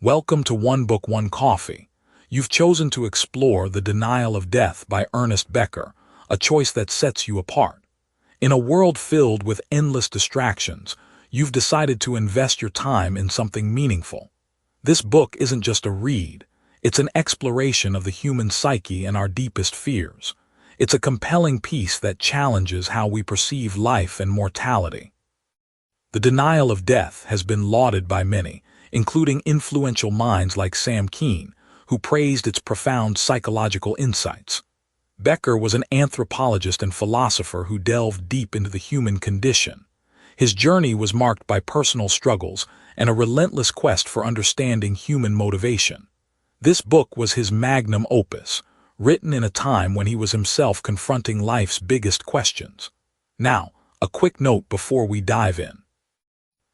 Welcome to One Book, One Coffee. You've chosen to explore The Denial of Death by Ernest Becker, a choice that sets you apart. In a world filled with endless distractions, you've decided to invest your time in something meaningful. This book isn't just a read, it's an exploration of the human psyche and our deepest fears. It's a compelling piece that challenges how we perceive life and mortality. The Denial of Death has been lauded by many, including influential minds like Sam Keen, who praised its profound psychological insights. Becker was an anthropologist and philosopher who delved deep into the human condition. His journey was marked by personal struggles and a relentless quest for understanding human motivation. This book was his magnum opus, written in a time when he was himself confronting life's biggest questions. Now, a quick note before we dive in.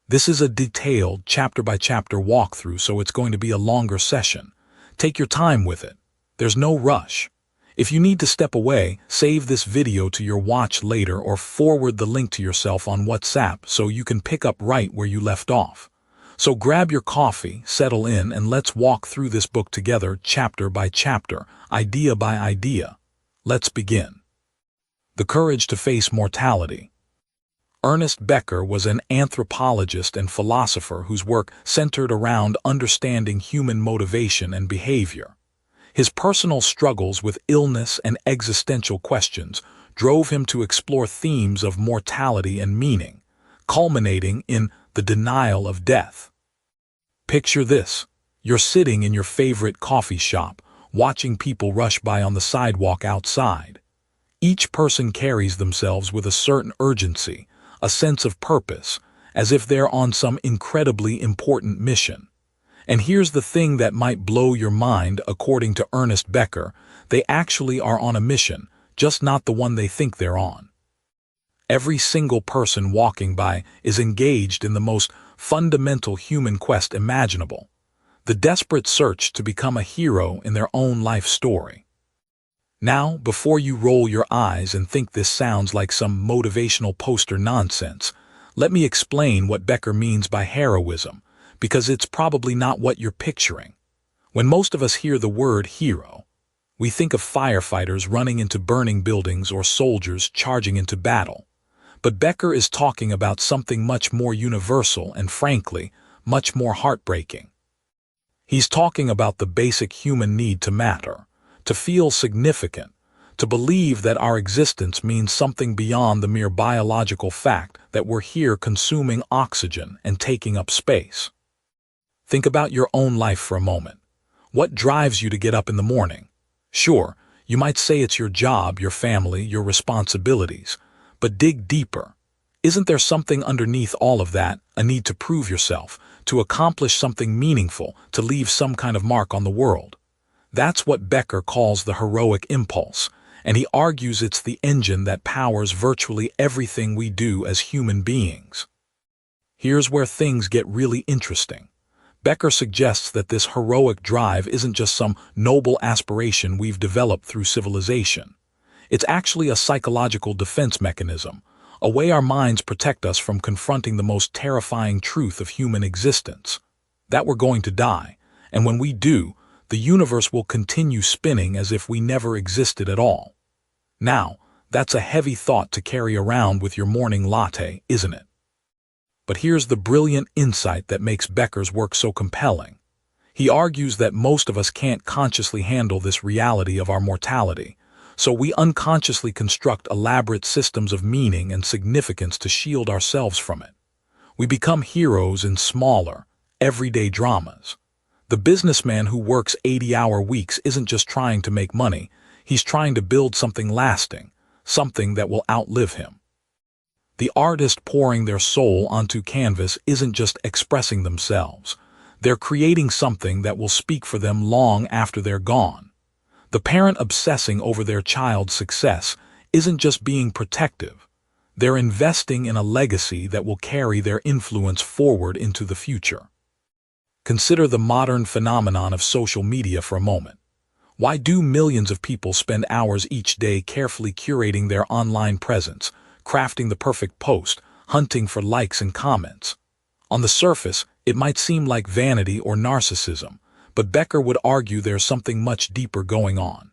This is a detailed, chapter-by-chapter walkthrough, so it's going to be a longer session. Take your time with it. There's no rush. If you need to step away, save this video to your watch later or forward the link to yourself on WhatsApp so you can pick up right where you left off. So grab your coffee, settle in, and let's walk through this book together, chapter by chapter, idea by idea. Let's begin. The Courage to Face Mortality. Ernest Becker was an anthropologist and philosopher whose work centered around understanding human motivation and behavior. His personal struggles with illness and existential questions drove him to explore themes of mortality and meaning, culminating in The Denial of Death. Picture this. You're sitting in your favorite coffee shop, watching people rush by on the sidewalk outside. Each person carries themselves with a certain urgency, a sense of purpose, as if they're on some incredibly important mission. And here's the thing that might blow your mind. According to Ernest Becker, they actually are on a mission, just not the one they think they're on. Every single person walking by is engaged in the most fundamental human quest imaginable, the desperate search to become a hero in their own life story. Now, before you roll your eyes and think this sounds like some motivational poster nonsense, let me explain what Becker means by heroism, because it's probably not what you're picturing. When most of us hear the word hero, we think of firefighters running into burning buildings or soldiers charging into battle. But Becker is talking about something much more universal and, frankly, much more heartbreaking. He's talking about the basic human need to matter, to feel significant, to believe that our existence means something beyond the mere biological fact that we're here consuming oxygen and taking up space. Think about your own life for a moment. What drives you to get up in the morning? Sure, you might say it's your job, your family, your responsibilities, but dig deeper. Isn't there something underneath all of that, a need to prove yourself, to accomplish something meaningful, to leave some kind of mark on the world? That's what Becker calls the heroic impulse, and he argues it's the engine that powers virtually everything we do as human beings. Here's where things get really interesting. Becker suggests that this heroic drive isn't just some noble aspiration we've developed through civilization. It's actually a psychological defense mechanism, a way our minds protect us from confronting the most terrifying truth of human existence, that we're going to die, and when we do, the universe will continue spinning as if we never existed at all. Now, that's a heavy thought to carry around with your morning latte, isn't it? But here's the brilliant insight that makes Becker's work so compelling. He argues that most of us can't consciously handle this reality of our mortality, so we unconsciously construct elaborate systems of meaning and significance to shield ourselves from it. We become heroes in smaller, everyday dramas. The businessman who works 80-hour weeks isn't just trying to make money, he's trying to build something lasting, something that will outlive him. The artist pouring their soul onto canvas isn't just expressing themselves, they're creating something that will speak for them long after they're gone. The parent obsessing over their child's success isn't just being protective, they're investing in a legacy that will carry their influence forward into the future. Consider the modern phenomenon of social media for a moment. Why do millions of people spend hours each day carefully curating their online presence, crafting the perfect post, hunting for likes and comments? On the surface, It might seem like vanity or narcissism, but Becker would argue there's something much deeper going on.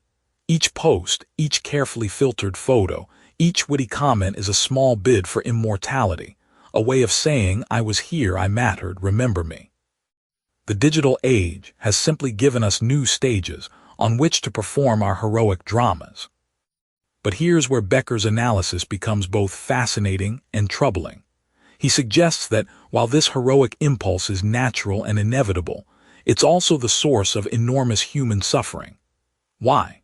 Each post, each carefully filtered photo, each witty comment is a small bid for immortality, a way of saying, I was here, I mattered, remember me. The digital age has simply given us new stages on which to perform our heroic dramas. But here's where Becker's analysis becomes both fascinating and troubling. He suggests that while this heroic impulse is natural and inevitable, it's also the source of enormous human suffering. Why?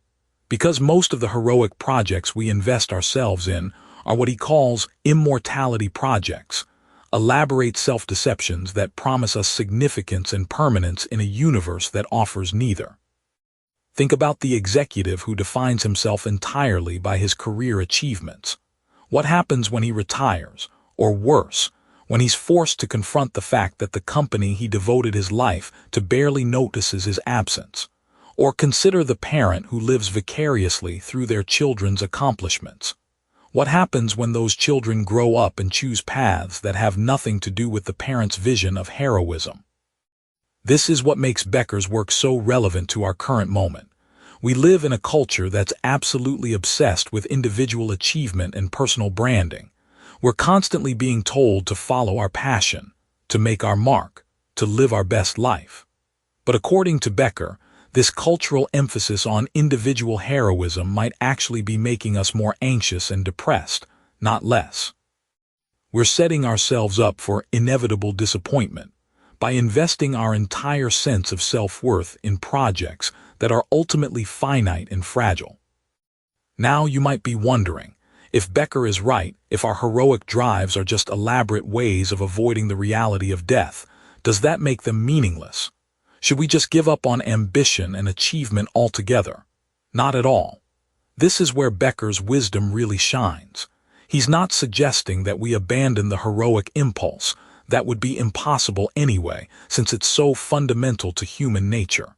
Because most of the heroic projects we invest ourselves in are what he calls immortality projects, elaborate self-deceptions that promise us significance and permanence in a universe that offers neither. Think about the executive who defines himself entirely by his career achievements. What happens when he retires, or worse, when he's forced to confront the fact that the company he devoted his life to barely notices his absence? Or consider the parent who lives vicariously through their children's accomplishments. What happens when those children grow up and choose paths that have nothing to do with the parent's vision of heroism? This is what makes Becker's work so relevant to our current moment. We live in a culture that's absolutely obsessed with individual achievement and personal branding. We're constantly being told to follow our passion, to make our mark, to live our best life. But according to Becker, this cultural emphasis on individual heroism might actually be making us more anxious and depressed, not less. We're setting ourselves up for inevitable disappointment by investing our entire sense of self-worth in projects that are ultimately finite and fragile. Now you might be wondering, if Becker is right, if our heroic drives are just elaborate ways of avoiding the reality of death, does that make them meaningless? Should we just give up on ambition and achievement altogether? Not at all. This is where Becker's wisdom really shines. He's not suggesting that we abandon the heroic impulse. That would be impossible anyway, since it's so fundamental to human nature.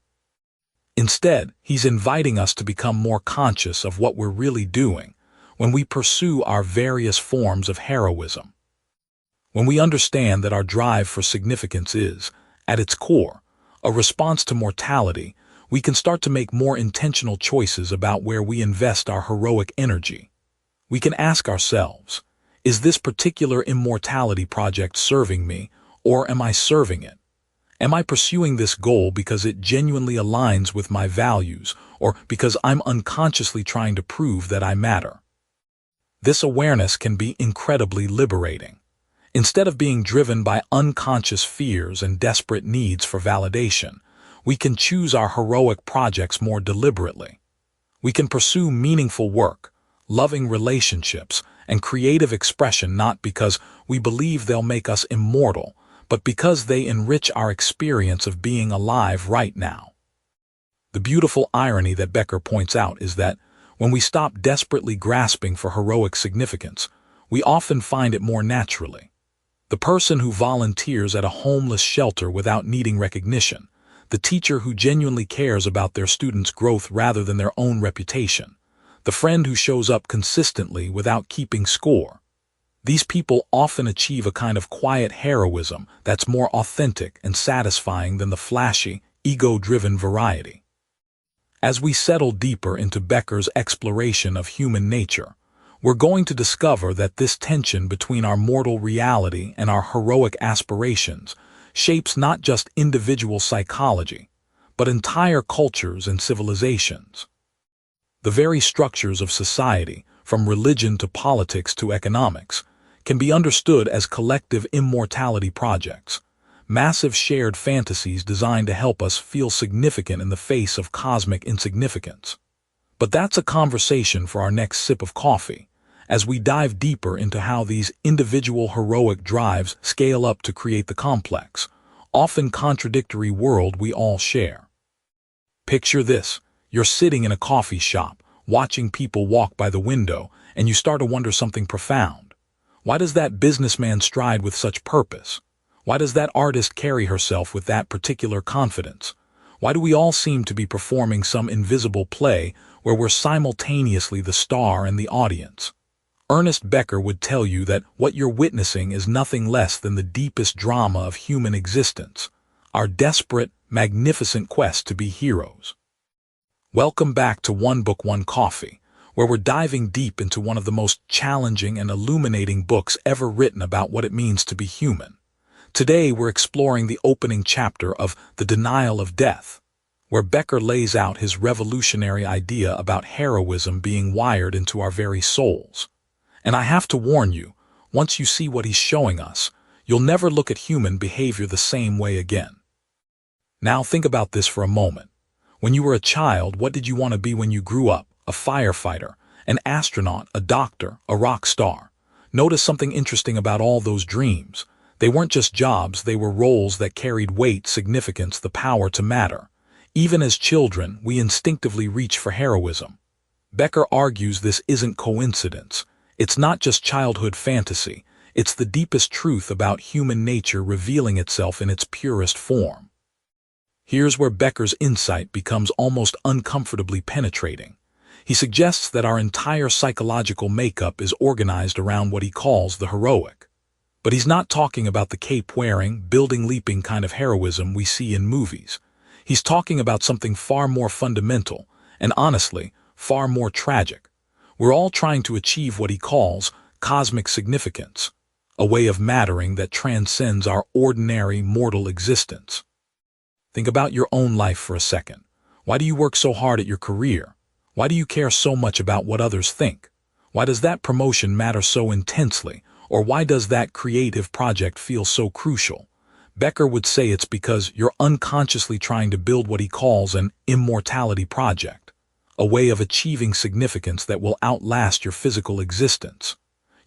Instead, he's inviting us to become more conscious of what we're really doing when we pursue our various forms of heroism. When we understand that our drive for significance is, at its core, a response to mortality, we can start to make more intentional choices about where we invest our heroic energy. We can ask ourselves, is this particular immortality project serving me, or am I serving it? Am I pursuing this goal because it genuinely aligns with my values, or because I'm unconsciously trying to prove that I matter? This awareness can be incredibly liberating. Instead of being driven by unconscious fears and desperate needs for validation, we can choose our heroic projects more deliberately. We can pursue meaningful work, loving relationships, and creative expression not because we believe they'll make us immortal, but because they enrich our experience of being alive right now. The beautiful irony that Becker points out is that when we stop desperately grasping for heroic significance, we often find it more naturally. The person who volunteers at a homeless shelter without needing recognition, the teacher who genuinely cares about their students' growth rather than their own reputation, the friend who shows up consistently without keeping score. These people often achieve a kind of quiet heroism that's more authentic and satisfying than the flashy, ego-driven variety. As we settle deeper into Becker's exploration of human nature, we're going to discover that this tension between our mortal reality and our heroic aspirations shapes not just individual psychology, but entire cultures and civilizations. The very structures of society, from religion to politics to economics, can be understood as collective immortality projects, massive shared fantasies designed to help us feel significant in the face of cosmic insignificance. But that's a conversation for our next sip of coffee, as we dive deeper into how these individual heroic drives scale up to create the complex, often contradictory world we all share. Picture this: you're sitting in a coffee shop, watching people walk by the window, and you start to wonder something profound. Why does that businessman stride with such purpose? Why does that artist carry herself with that particular confidence? Why do we all seem to be performing some invisible play where we're simultaneously the star and the audience? Ernest Becker would tell you that what you're witnessing is nothing less than the deepest drama of human existence, our desperate, magnificent quest to be heroes. Welcome back to One Book, One Coffee, where we're diving deep into one of the most challenging and illuminating books ever written about what it means to be human. Today we're exploring the opening chapter of The Denial of Death, where Becker lays out his revolutionary idea about heroism being wired into our very souls. And I have to warn you, once you see what he's showing us, you'll never look at human behavior the same way again. Now think about this for a moment. When you were a child, what did you want to be when you grew up? A firefighter, an astronaut, a doctor, a rock star. Notice something interesting about all those dreams. They weren't just jobs, they were roles that carried weight, significance, the power to matter. Even as children, we instinctively reach for heroism. Becker argues this isn't coincidence. It's not just childhood fantasy. It's the deepest truth about human nature revealing itself in its purest form. Here's where Becker's insight becomes almost uncomfortably penetrating. He suggests that our entire psychological makeup is organized around what he calls the heroic. But he's not talking about the cape-wearing, building-leaping kind of heroism we see in movies. He's talking about something far more fundamental, and honestly, far more tragic. We're all trying to achieve what he calls cosmic significance, a way of mattering that transcends our ordinary mortal existence. Think about your own life for a second. Why do you work so hard at your career? Why do you care so much about what others think? Why does that promotion matter so intensely? Or why does that creative project feel so crucial? Becker would say it's because you're unconsciously trying to build what he calls an immortality project, a way of achieving significance that will outlast your physical existence.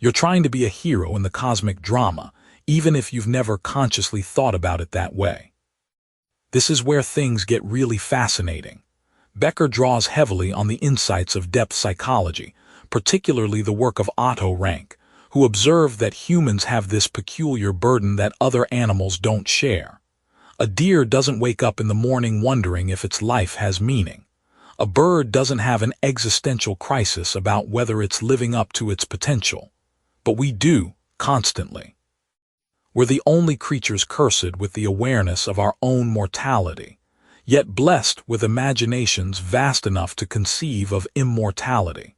You're trying to be a hero in the cosmic drama, even if you've never consciously thought about it that way. This is where things get really fascinating. Becker draws heavily on the insights of depth psychology, particularly the work of Otto Rank, who observed that humans have this peculiar burden that other animals don't share. A deer doesn't wake up in the morning wondering if its life has meaning. A bird doesn't have an existential crisis about whether it's living up to its potential. But we do, constantly. We're the only creatures cursed with the awareness of our own mortality, yet blessed with imaginations vast enough to conceive of immortality.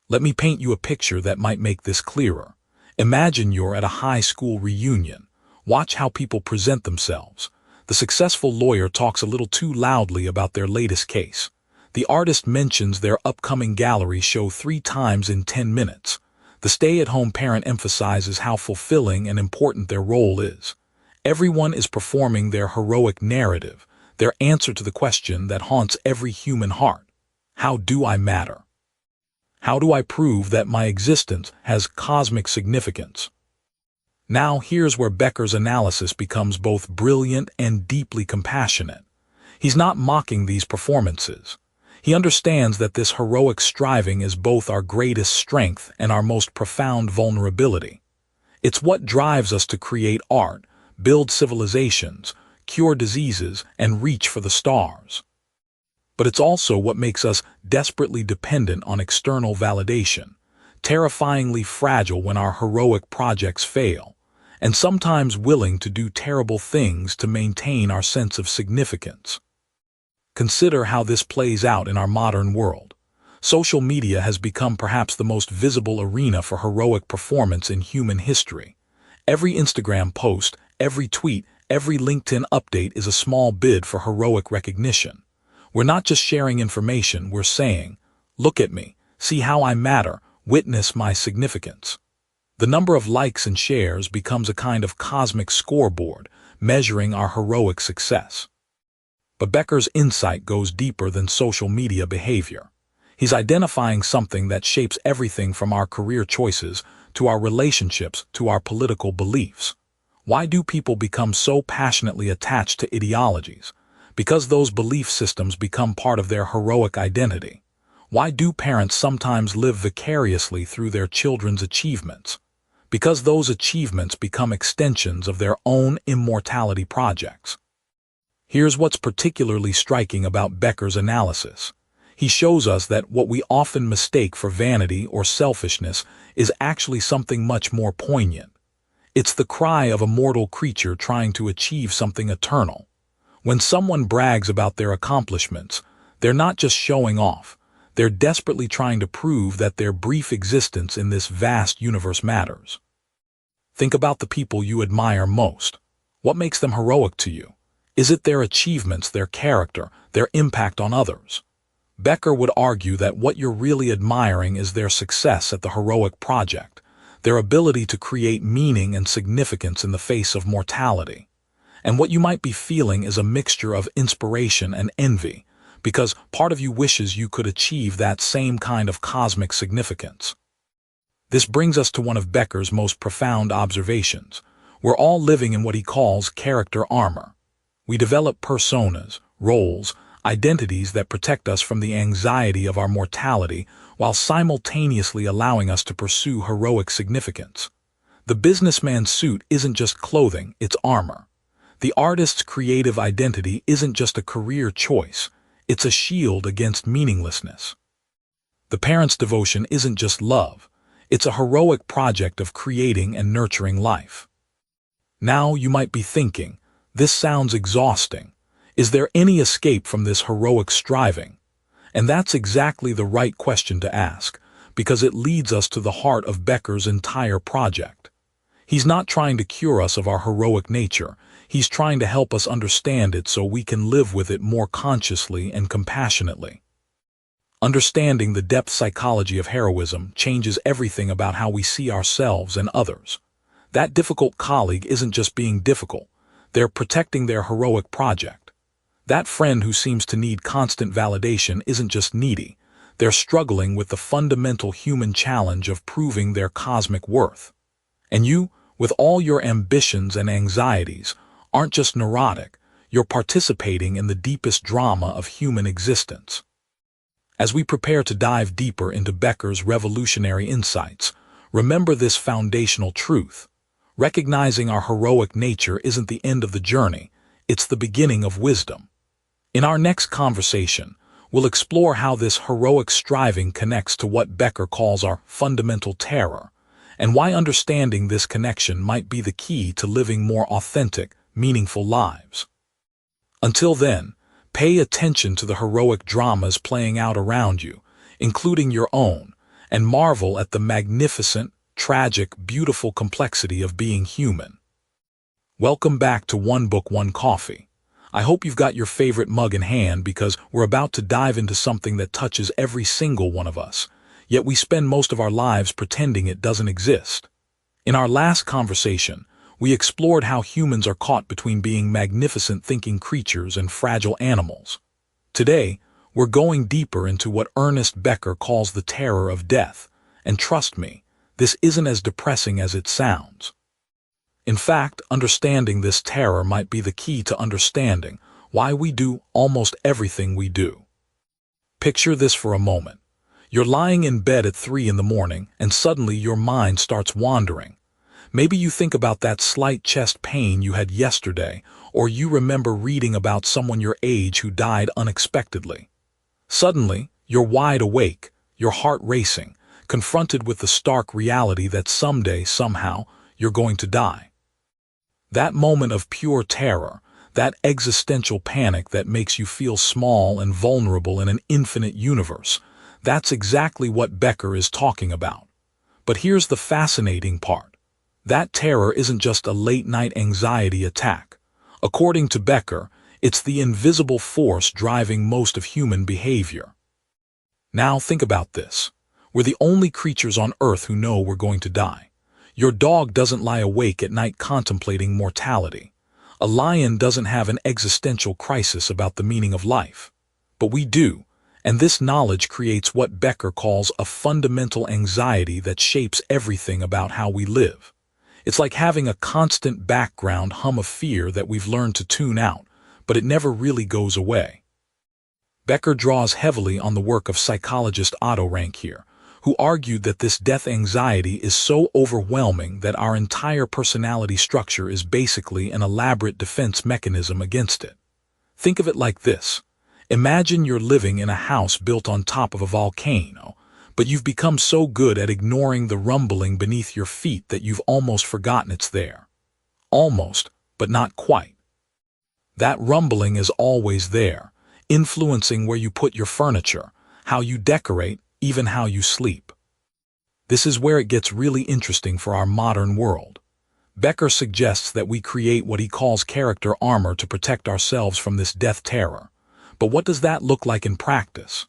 Let me paint you a picture that might make this clearer. Imagine you're at a high school reunion. Watch how people present themselves. The successful lawyer talks a little too loudly about their latest case. The artist mentions their upcoming gallery show 3 times in 10 minutes. The stay-at-home parent emphasizes how fulfilling and important their role is. Everyone is performing their heroic narrative, their answer to the question that haunts every human heart. How do I matter? How do I prove that my existence has cosmic significance? Now here's where Becker's analysis becomes both brilliant and deeply compassionate. He's not mocking these performances. He understands that this heroic striving is both our greatest strength and our most profound vulnerability. It's what drives us to create art, build civilizations, cure diseases, and reach for the stars. But it's also what makes us desperately dependent on external validation, terrifyingly fragile when our heroic projects fail, and sometimes willing to do terrible things to maintain our sense of significance. Consider how this plays out in our modern world. Social media has become perhaps the most visible arena for heroic performance in human history. Every Instagram post, every tweet, every LinkedIn update is a small bid for heroic recognition. We're not just sharing information, we're saying, look at me, see how I matter, witness my significance. The number of likes and shares becomes a kind of cosmic scoreboard, measuring our heroic success. But Becker's insight goes deeper than social media behavior. He's identifying something that shapes everything from our career choices to our relationships to our political beliefs. Why do people become so passionately attached to ideologies? Because those belief systems become part of their heroic identity. Why do parents sometimes live vicariously through their children's achievements? Because those achievements become extensions of their own immortality projects. Here's what's particularly striking about Becker's analysis. He shows us that what we often mistake for vanity or selfishness is actually something much more poignant. It's the cry of a mortal creature trying to achieve something eternal. When someone brags about their accomplishments, they're not just showing off. They're desperately trying to prove that their brief existence in this vast universe matters. Think about the people you admire most. What makes them heroic to you? Is it their achievements, their character, their impact on others? Becker would argue that what you're really admiring is their success at the heroic project, their ability to create meaning and significance in the face of mortality. And what you might be feeling is a mixture of inspiration and envy, because part of you wishes you could achieve that same kind of cosmic significance. This brings us to one of Becker's most profound observations. We're all living in what he calls character armor. We develop personas, roles, identities that protect us from the anxiety of our mortality while simultaneously allowing us to pursue heroic significance. The businessman's suit isn't just clothing, it's armor. The artist's creative identity isn't just a career choice, it's a shield against meaninglessness. The parent's devotion isn't just love, it's a heroic project of creating and nurturing life. Now you might be thinking, this sounds exhausting. Is there any escape from this heroic striving? And that's exactly the right question to ask, because it leads us to the heart of Becker's entire project. He's not trying to cure us of our heroic nature, he's trying to help us understand it so we can live with it more consciously and compassionately. Understanding the depth psychology of heroism changes everything about how we see ourselves and others. That difficult colleague isn't just being difficult, they're protecting their heroic project. That friend who seems to need constant validation isn't just needy, they're struggling with the fundamental human challenge of proving their cosmic worth. And you, with all your ambitions and anxieties, aren't just neurotic, you're participating in the deepest drama of human existence. As we prepare to dive deeper into Becker's revolutionary insights, remember this foundational truth. Recognizing our heroic nature isn't the end of the journey, it's the beginning of wisdom. In our next conversation, we'll explore how this heroic striving connects to what Becker calls our fundamental terror, and why understanding this connection might be the key to living more authentic, meaningful lives. Until then, pay attention to the heroic dramas playing out around you, including your own, and marvel at the magnificent, tragic, beautiful complexity of being human. Welcome back to One Book, One Coffee. I hope you've got your favorite mug in hand because we're about to dive into something that touches every single one of us, yet we spend most of our lives pretending it doesn't exist. In our last conversation, we explored how humans are caught between being magnificent thinking creatures and fragile animals. Today, we're going deeper into what Ernest Becker calls the terror of death, and trust me, this isn't as depressing as it sounds. In fact, understanding this terror might be the key to understanding why we do almost everything we do. Picture this for a moment. You're lying in bed at 3 in the morning and suddenly your mind starts wandering. Maybe you think about that slight chest pain you had yesterday, or you remember reading about someone your age who died unexpectedly. Suddenly, you're wide awake, your heart racing, confronted with the stark reality that someday, somehow, you're going to die. That moment of pure terror, that existential panic that makes you feel small and vulnerable in an infinite universe, that's exactly what Becker is talking about. But here's the fascinating part. That terror isn't just a late-night anxiety attack. According to Becker, it's the invisible force driving most of human behavior. Now think about this. We're the only creatures on Earth who know we're going to die. Your dog doesn't lie awake at night contemplating mortality. A lion doesn't have an existential crisis about the meaning of life. But we do, and this knowledge creates what Becker calls a fundamental anxiety that shapes everything about how we live. It's like having a constant background hum of fear that we've learned to tune out, but it never really goes away. Becker draws heavily on the work of psychologist Otto Rank here, who argued that this death anxiety is so overwhelming that our entire personality structure is basically an elaborate defense mechanism against it. Think of it like this. Imagine you're living in a house built on top of a volcano, but you've become so good at ignoring the rumbling beneath your feet that you've almost forgotten it's there. Almost, but not quite. That rumbling is always there, influencing where you put your furniture, how you decorate, even how you sleep. This is where it gets really interesting for our modern world. Becker suggests that we create what he calls character armor to protect ourselves from this death terror. But what does that look like in practice?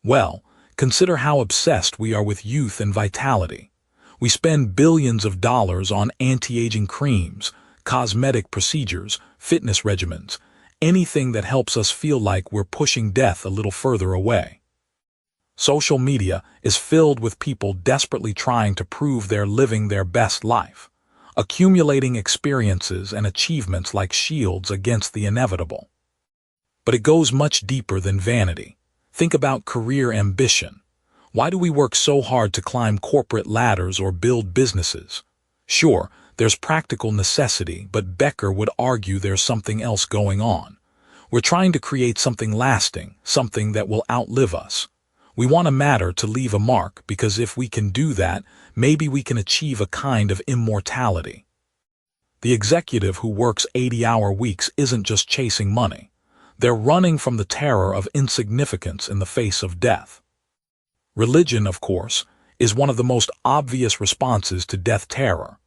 Well, consider how obsessed we are with youth and vitality. We spend billions of dollars on anti-aging creams, cosmetic procedures, fitness regimens, anything that helps us feel like we're pushing death a little further away. Social media is filled with people desperately trying to prove they're living their best life, accumulating experiences and achievements like shields against the inevitable. But it goes much deeper than vanity. Think about career ambition. Why do we work so hard to climb corporate ladders or build businesses? Sure, there's practical necessity, but Becker would argue there's something else going on. We're trying to create something lasting, something that will outlive us. We want to matter to leave a mark because if we can do that, maybe we can achieve a kind of immortality. The executive who works 80-hour weeks isn't just chasing money. They're running from the terror of insignificance in the face of death. Religion, of course, is one of the most obvious responses to death terror.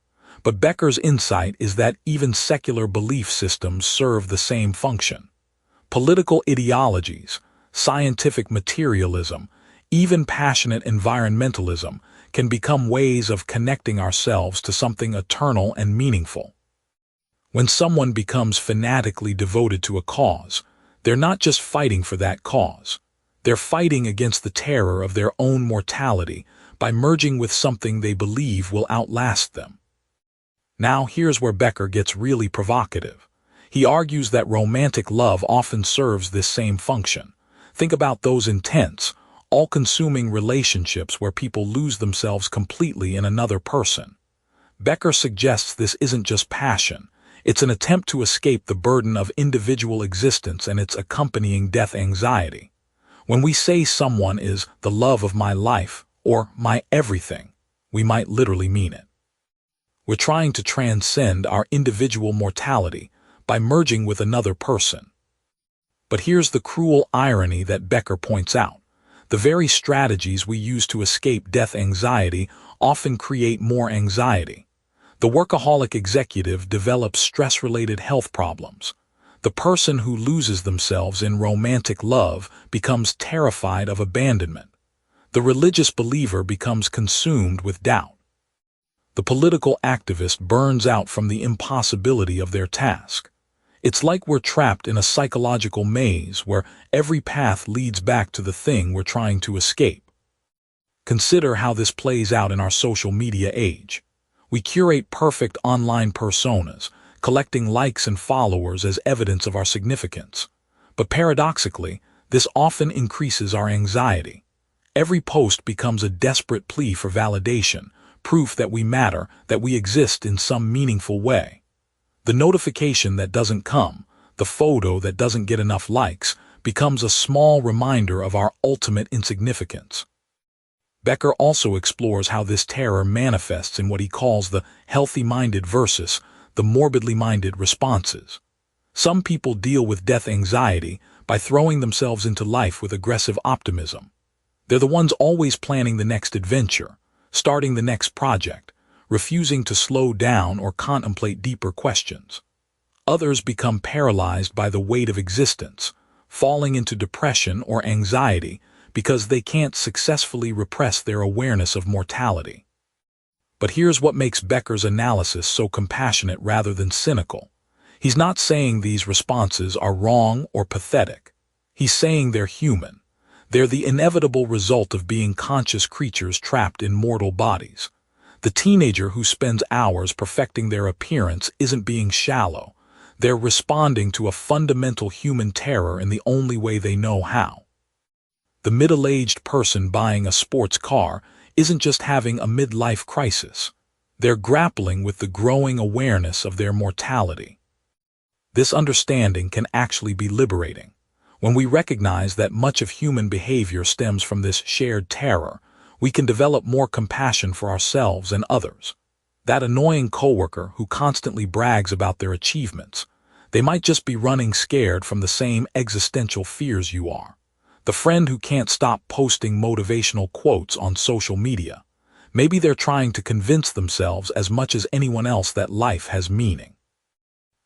But Becker's insight is that even secular belief systems serve the same function. Political ideologies, scientific materialism, even passionate environmentalism can become ways of connecting ourselves to something eternal and meaningful. When someone becomes fanatically devoted to a cause, they're not just fighting for that cause. They're fighting against the terror of their own mortality by merging with something they believe will outlast them. Now here's where Becker gets really provocative. He argues that romantic love often serves this same function. Think about those intense, all-consuming relationships where people lose themselves completely in another person. Becker suggests this isn't just passion. It's an attempt to escape the burden of individual existence and its accompanying death anxiety. When we say someone is the love of my life or my everything, we might literally mean it. We're trying to transcend our individual mortality by merging with another person. But here's the cruel irony that Becker points out. The very strategies we use to escape death anxiety often create more anxiety. The workaholic executive develops stress-related health problems. The person who loses themselves in romantic love becomes terrified of abandonment. The religious believer becomes consumed with doubt. The political activist burns out from the impossibility of their task. It's like we're trapped in a psychological maze where every path leads back to the thing we're trying to escape. Consider how this plays out in our social media age. We curate perfect online personas, collecting likes and followers as evidence of our significance. But paradoxically, this often increases our anxiety. Every post becomes a desperate plea for validation, proof that we matter, that we exist in some meaningful way. The notification that doesn't come, the photo that doesn't get enough likes, becomes a small reminder of our ultimate insignificance. Becker also explores how this terror manifests in what he calls the healthy-minded versus the morbidly-minded responses. Some people deal with death anxiety by throwing themselves into life with aggressive optimism. They're the ones always planning the next adventure, starting the next project, refusing to slow down or contemplate deeper questions. Others become paralyzed by the weight of existence, falling into depression or anxiety because they can't successfully repress their awareness of mortality. But here's what makes Becker's analysis so compassionate rather than cynical. He's not saying these responses are wrong or pathetic. He's saying they're human. They're the inevitable result of being conscious creatures trapped in mortal bodies. The teenager who spends hours perfecting their appearance isn't being shallow. They're responding to a fundamental human terror in the only way they know how. The middle-aged person buying a sports car isn't just having a midlife crisis. They're grappling with the growing awareness of their mortality. This understanding can actually be liberating. When we recognize that much of human behavior stems from this shared terror, we can develop more compassion for ourselves and others. That annoying coworker who constantly brags about their achievements, they might just be running scared from the same existential fears you are. The friend who can't stop posting motivational quotes on social media, maybe they're trying to convince themselves as much as anyone else that life has meaning.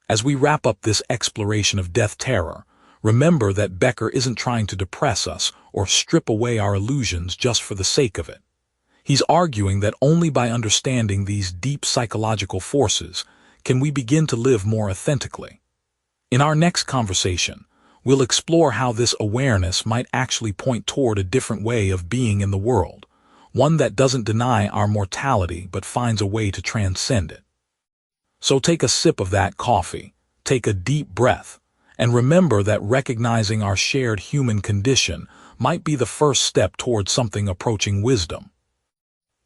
As we wrap up this exploration of death terror, remember that Becker isn't trying to depress us or strip away our illusions just for the sake of it. He's arguing that only by understanding these deep psychological forces can we begin to live more authentically. In our next conversation, we'll explore how this awareness might actually point toward a different way of being in the world, one that doesn't deny our mortality but finds a way to transcend it. So take a sip of that coffee, take a deep breath, and remember that recognizing our shared human condition might be the first step towards something approaching wisdom.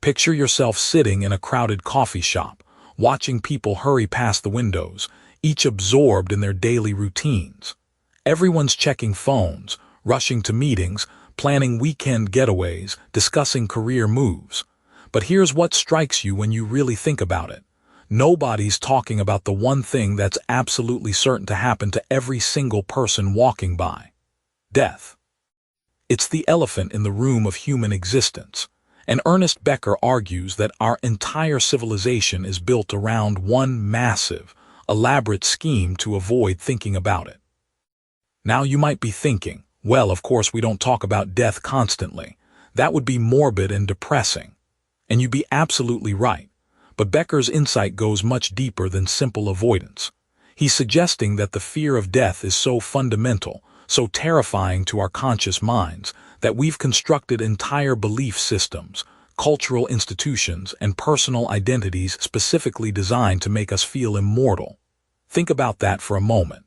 Picture yourself sitting in a crowded coffee shop, watching people hurry past the windows, each absorbed in their daily routines. Everyone's checking phones, rushing to meetings, planning weekend getaways, discussing career moves. But here's what strikes you when you really think about it. Nobody's talking about the one thing that's absolutely certain to happen to every single person walking by: death. It's the elephant in the room of human existence, and Ernest Becker argues that our entire civilization is built around one massive, elaborate scheme to avoid thinking about it. Now you might be thinking, well, of course we don't talk about death constantly. That would be morbid and depressing. And you'd be absolutely right. But Becker's insight goes much deeper than simple avoidance. He's suggesting that the fear of death is so fundamental, so terrifying to our conscious minds, that we've constructed entire belief systems, cultural institutions, and personal identities specifically designed to make us feel immortal. Think about that for a moment.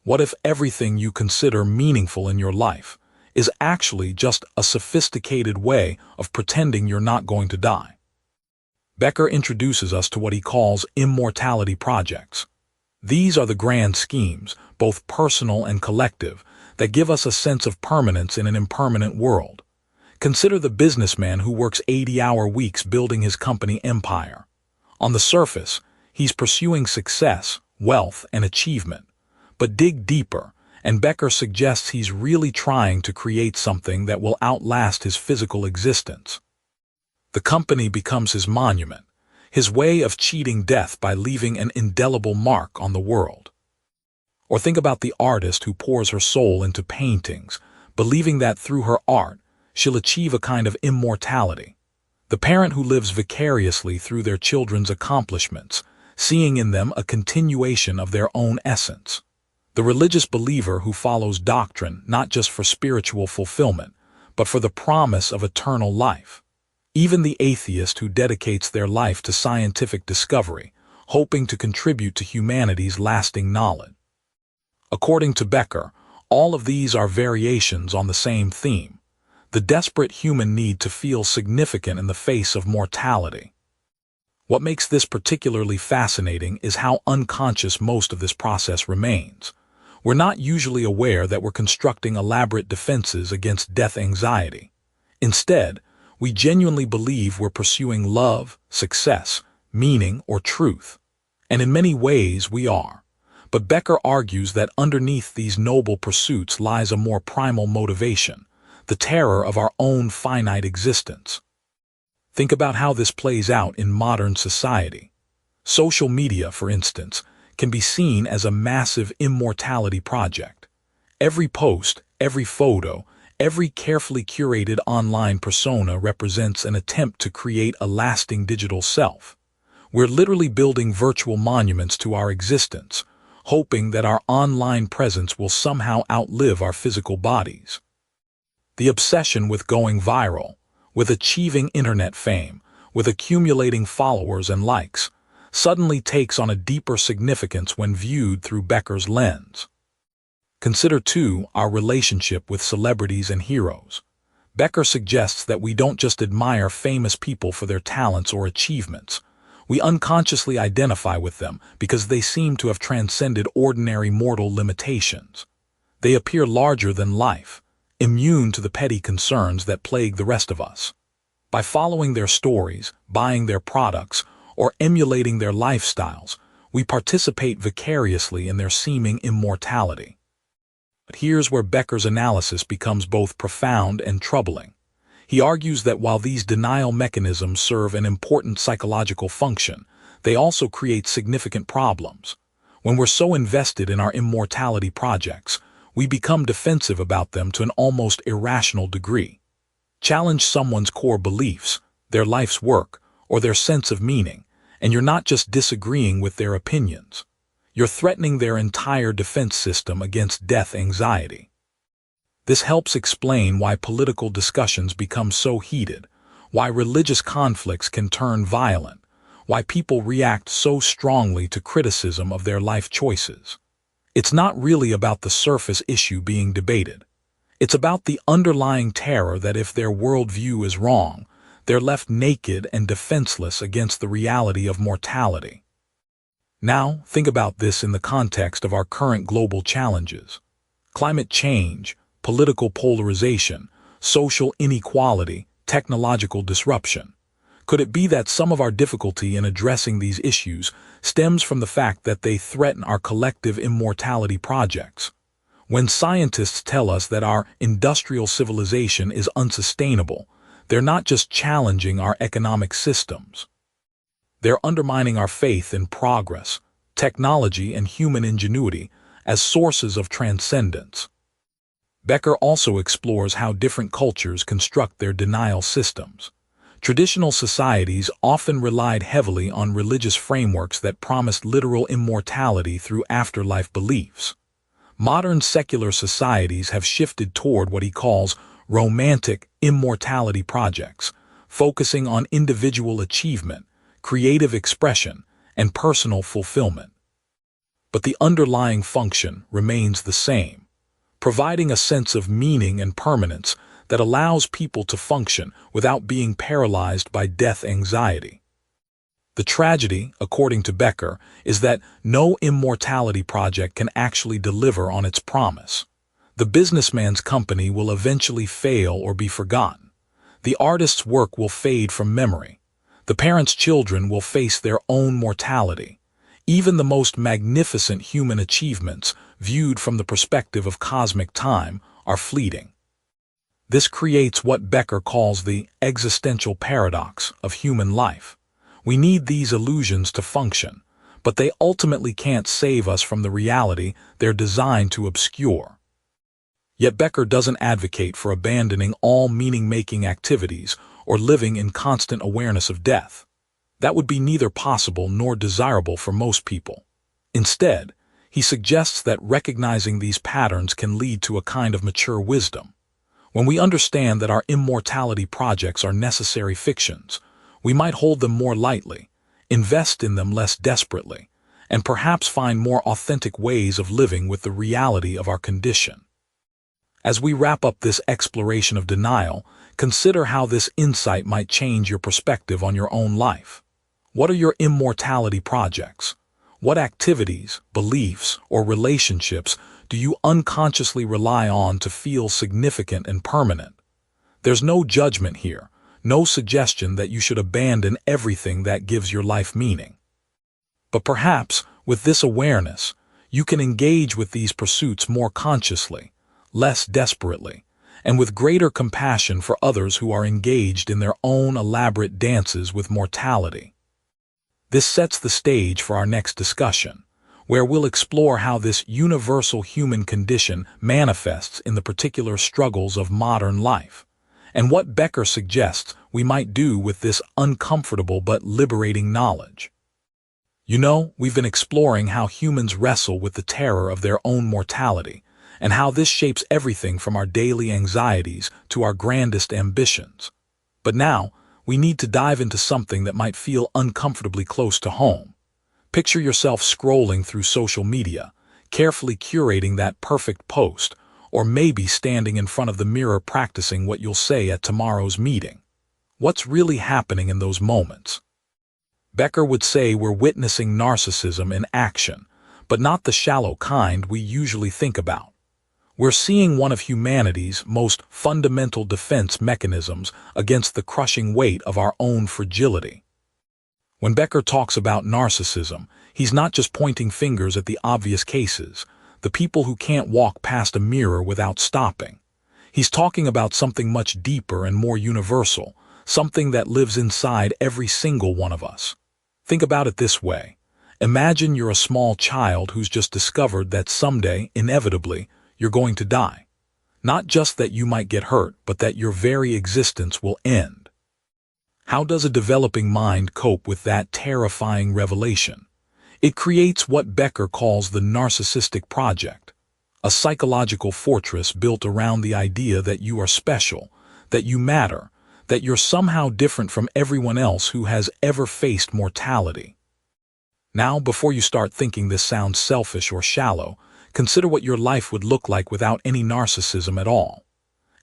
What if everything you consider meaningful in your life is actually just a sophisticated way of pretending you're not going to die? Becker introduces us to what he calls immortality projects. These are the grand schemes, both personal and collective, that give us a sense of permanence in an impermanent world. Consider the businessman who works 80-hour weeks building his company empire. On the surface, he's pursuing success, wealth, and achievement. But dig deeper, and Becker suggests he's really trying to create something that will outlast his physical existence. The company becomes his monument, his way of cheating death by leaving an indelible mark on the world. Or think about the artist who pours her soul into paintings, believing that through her art, she'll achieve a kind of immortality. The parent who lives vicariously through their children's accomplishments, seeing in them a continuation of their own essence. The religious believer who follows doctrine not just for spiritual fulfillment, but for the promise of eternal life. Even the atheist who dedicates their life to scientific discovery, hoping to contribute to humanity's lasting knowledge. According to Becker, all of these are variations on the same theme: the desperate human need to feel significant in the face of mortality. What makes this particularly fascinating is how unconscious most of this process remains. We're not usually aware that we're constructing elaborate defenses against death anxiety. Instead, we genuinely believe we're pursuing love, success, meaning, or truth. And in many ways we are. But Becker argues that underneath these noble pursuits lies a more primal motivation, the terror of our own finite existence. Think about how this plays out in modern society. Social media, for instance, can be seen as a massive immortality project. Every post, every photo, every carefully curated online persona represents an attempt to create a lasting digital self. We're literally building virtual monuments to our existence, hoping that our online presence will somehow outlive our physical bodies. The obsession with going viral, with achieving internet fame, with accumulating followers and likes, suddenly takes on a deeper significance when viewed through Becker's lens. Consider, too, our relationship with celebrities and heroes. Becker suggests that we don't just admire famous people for their talents or achievements. We unconsciously identify with them because they seem to have transcended ordinary mortal limitations. They appear larger than life, immune to the petty concerns that plague the rest of us. By following their stories, buying their products, or emulating their lifestyles, we participate vicariously in their seeming immortality. But here's where Becker's analysis becomes both profound and troubling. He argues that while these denial mechanisms serve an important psychological function, they also create significant problems. When we're so invested in our immortality projects, we become defensive about them to an almost irrational degree. Challenge someone's core beliefs, their life's work, or their sense of meaning, and you're not just disagreeing with their opinions. You're threatening their entire defense system against death anxiety. This helps explain why political discussions become so heated, why religious conflicts can turn violent, why people react so strongly to criticism of their life choices. It's not really about the surface issue being debated. It's about the underlying terror that if their worldview is wrong, they're left naked and defenseless against the reality of mortality. Now, think about this in the context of our current global challenges. Climate change, political polarization, social inequality, technological disruption. Could it be that some of our difficulty in addressing these issues stems from the fact that they threaten our collective immortality projects? When scientists tell us that our industrial civilization is unsustainable, they're not just challenging our economic systems. They're undermining our faith in progress, technology, and human ingenuity as sources of transcendence. Becker also explores how different cultures construct their denial systems. Traditional societies often relied heavily on religious frameworks that promised literal immortality through afterlife beliefs. Modern secular societies have shifted toward what he calls romantic immortality projects, focusing on individual achievement, creative expression, and personal fulfillment. But the underlying function remains the same, providing a sense of meaning and permanence that allows people to function without being paralyzed by death anxiety. The tragedy, according to Becker, is that no immortality project can actually deliver on its promise. The businessman's company will eventually fail or be forgotten. The artist's work will fade from memory. The parent's children will face their own mortality. Even the most magnificent human achievements, viewed from the perspective of cosmic time, are fleeting. This creates what Becker calls the existential paradox of human life. We need these illusions to function, but they ultimately can't save us from the reality they're designed to obscure. Yet Becker doesn't advocate for abandoning all meaning-making activities or living in constant awareness of death. That would be neither possible nor desirable for most people. Instead, he suggests that recognizing these patterns can lead to a kind of mature wisdom. When we understand that our immortality projects are necessary fictions, we might hold them more lightly, invest in them less desperately, and perhaps find more authentic ways of living with the reality of our condition. As we wrap up this exploration of denial, consider how this insight might change your perspective on your own life. What are your immortality projects? What activities, beliefs, or relationships do you unconsciously rely on to feel significant and permanent? There's no judgment here, no suggestion that you should abandon everything that gives your life meaning. But perhaps, with this awareness, you can engage with these pursuits more consciously, less desperately, and with greater compassion for others who are engaged in their own elaborate dances with mortality. This sets the stage for our next discussion, where we'll explore how this universal human condition manifests in the particular struggles of modern life, and what Becker suggests we might do with this uncomfortable but liberating knowledge. You know, we've been exploring how humans wrestle with the terror of their own mortality, and how this shapes everything from our daily anxieties to our grandest ambitions. But now, we need to dive into something that might feel uncomfortably close to home. Picture yourself scrolling through social media, carefully curating that perfect post, or maybe standing in front of the mirror practicing what you'll say at tomorrow's meeting. What's really happening in those moments? Becker would say we're witnessing narcissism in action, but not the shallow kind we usually think about. We're seeing one of humanity's most fundamental defense mechanisms against the crushing weight of our own fragility. When Becker talks about narcissism, he's not just pointing fingers at the obvious cases, the people who can't walk past a mirror without stopping. He's talking about something much deeper and more universal, something that lives inside every single one of us. Think about it this way. Imagine you're a small child who's just discovered that someday, inevitably, you're going to die. Not just that you might get hurt, but that your very existence will end. How does a developing mind cope with that terrifying revelation? It creates what Becker calls the narcissistic project, a psychological fortress built around the idea that you are special, that you matter, that you're somehow different from everyone else who has ever faced mortality. Now, before you start thinking this sounds selfish or shallow, consider what your life would look like without any narcissism at all.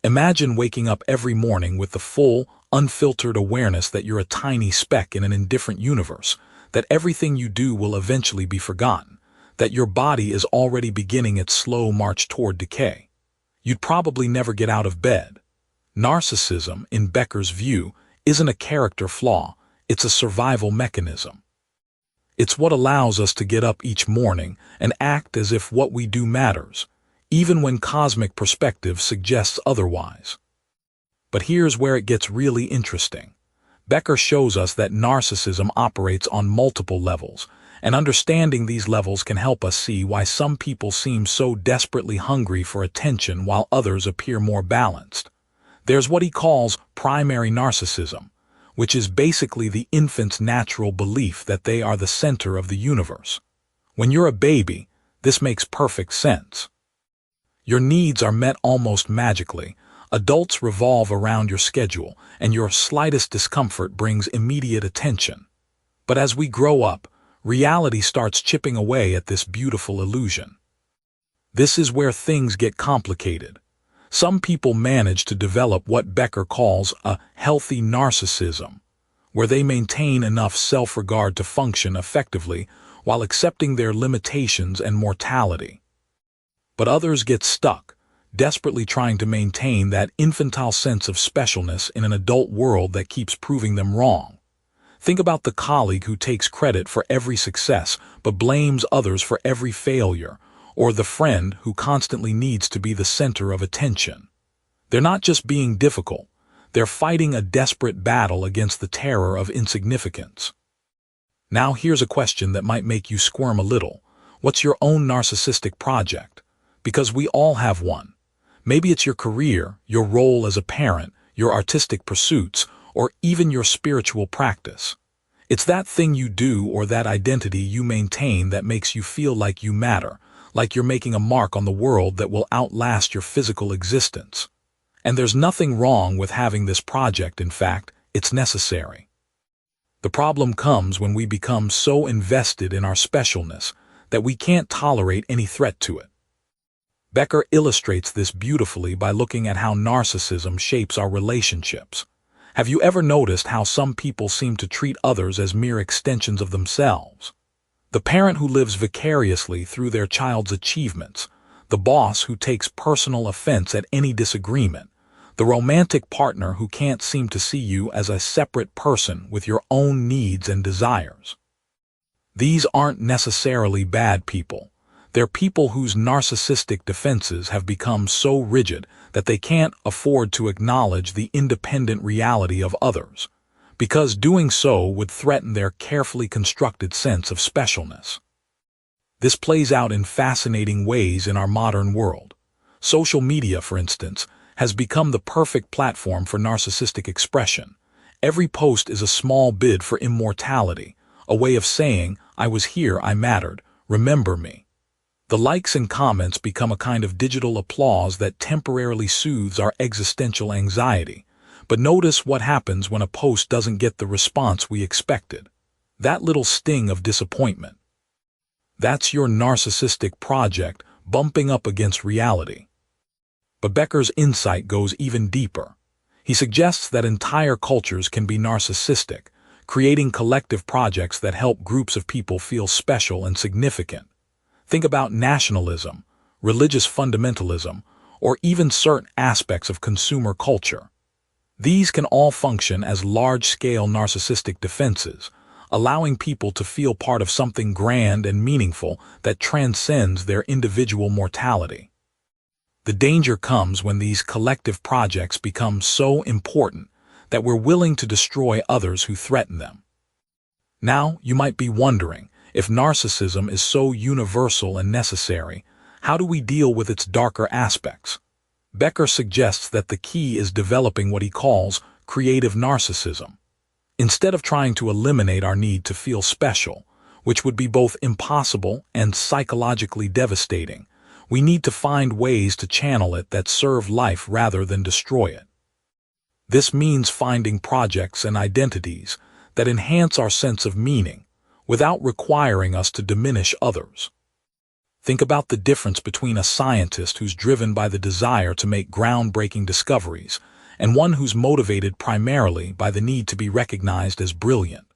Imagine waking up every morning with the full, unfiltered awareness that you're a tiny speck in an indifferent universe, that everything you do will eventually be forgotten, that your body is already beginning its slow march toward decay. You'd probably never get out of bed. Narcissism, in Becker's view, isn't a character flaw, it's a survival mechanism. It's what allows us to get up each morning and act as if what we do matters, even when cosmic perspective suggests otherwise. But here's where it gets really interesting. Becker shows us that narcissism operates on multiple levels, and understanding these levels can help us see why some people seem so desperately hungry for attention while others appear more balanced. There's what he calls primary narcissism, which is basically the infant's natural belief that they are the center of the universe. When you're a baby, this makes perfect sense. Your needs are met almost magically. Adults revolve around your schedule, and your slightest discomfort brings immediate attention. But as we grow up, reality starts chipping away at this beautiful illusion. This is where things get complicated. Some people manage to develop what Becker calls a healthy narcissism, where they maintain enough self-regard to function effectively while accepting their limitations and mortality. But others get stuck, desperately trying to maintain that infantile sense of specialness in an adult world that keeps proving them wrong. Think about the colleague who takes credit for every success but blames others for every failure, or the friend who constantly needs to be the center of attention. They're not just being difficult, they're fighting a desperate battle against the terror of insignificance. Now here's a question that might make you squirm a little. What's your own narcissistic project? Because we all have one. Maybe it's your career, your role as a parent, your artistic pursuits, or even your spiritual practice. It's that thing you do or that identity you maintain that makes you feel like you matter, like you're making a mark on the world that will outlast your physical existence. And there's nothing wrong with having this project. In fact, it's necessary. The problem comes when we become so invested in our specialness that we can't tolerate any threat to it. Becker illustrates this beautifully by looking at how narcissism shapes our relationships. Have you ever noticed how some people seem to treat others as mere extensions of themselves? The parent who lives vicariously through their child's achievements, the boss who takes personal offense at any disagreement, the romantic partner who can't seem to see you as a separate person with your own needs and desires. These aren't necessarily bad people. They're people whose narcissistic defenses have become so rigid that they can't afford to acknowledge the independent reality of others, because doing so would threaten their carefully constructed sense of specialness. This plays out in fascinating ways in our modern world. Social media, for instance, has become the perfect platform for narcissistic expression. Every post is a small bid for immortality, a way of saying, "I was here, I mattered, remember me." The likes and comments become a kind of digital applause that temporarily soothes our existential anxiety. But notice what happens when a post doesn't get the response we expected. That little sting of disappointment. That's your narcissistic project bumping up against reality. But Becker's insight goes even deeper. He suggests that entire cultures can be narcissistic, creating collective projects that help groups of people feel special and significant. Think about nationalism, religious fundamentalism, or even certain aspects of consumer culture. These can all function as large-scale narcissistic defenses, allowing people to feel part of something grand and meaningful that transcends their individual mortality. The danger comes when these collective projects become so important that we're willing to destroy others who threaten them. Now, you might be wondering, if narcissism is so universal and necessary, how do we deal with its darker aspects? Becker suggests that the key is developing what he calls creative narcissism. Instead of trying to eliminate our need to feel special, which would be both impossible and psychologically devastating, we need to find ways to channel it that serve life rather than destroy it. This means finding projects and identities that enhance our sense of meaning without requiring us to diminish others. Think about the difference between a scientist who's driven by the desire to make groundbreaking discoveries and one who's motivated primarily by the need to be recognized as brilliant.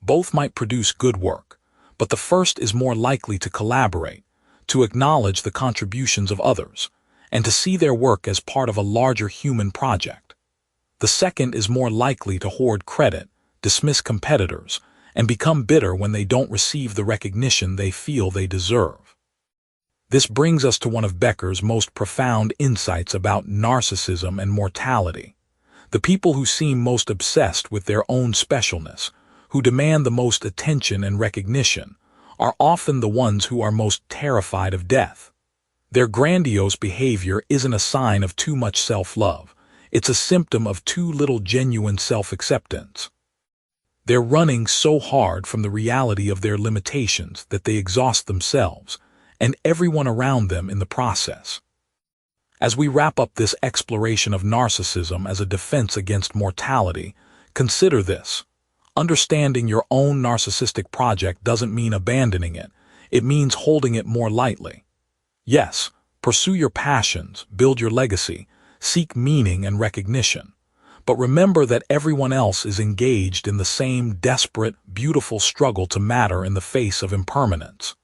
Both might produce good work, but the first is more likely to collaborate, to acknowledge the contributions of others, and to see their work as part of a larger human project. The second is more likely to hoard credit, dismiss competitors, and become bitter when they don't receive the recognition they feel they deserve. This brings us to one of Becker's most profound insights about narcissism and mortality. The people who seem most obsessed with their own specialness, who demand the most attention and recognition, are often the ones who are most terrified of death. Their grandiose behavior isn't a sign of too much self-love. It's a symptom of too little genuine self-acceptance. They're running so hard from the reality of their limitations that they exhaust themselves and everyone around them in the process. As we wrap up this exploration of narcissism as a defense against mortality, consider this. Understanding your own narcissistic project doesn't mean abandoning it. It means holding it more lightly. Yes, pursue your passions, build your legacy, seek meaning and recognition. But remember that everyone else is engaged in the same desperate, beautiful struggle to matter in the face of impermanence.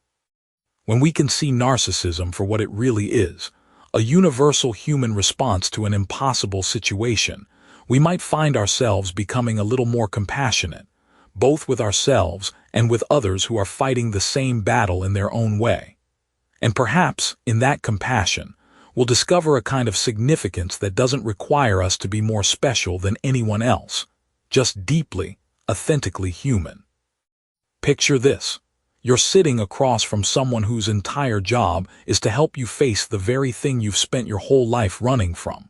When we can see narcissism for what it really is, a universal human response to an impossible situation, we might find ourselves becoming a little more compassionate, both with ourselves and with others who are fighting the same battle in their own way. And perhaps, in that compassion, we'll discover a kind of significance that doesn't require us to be more special than anyone else, just deeply, authentically human. Picture this. You're sitting across from someone whose entire job is to help you face the very thing you've spent your whole life running from.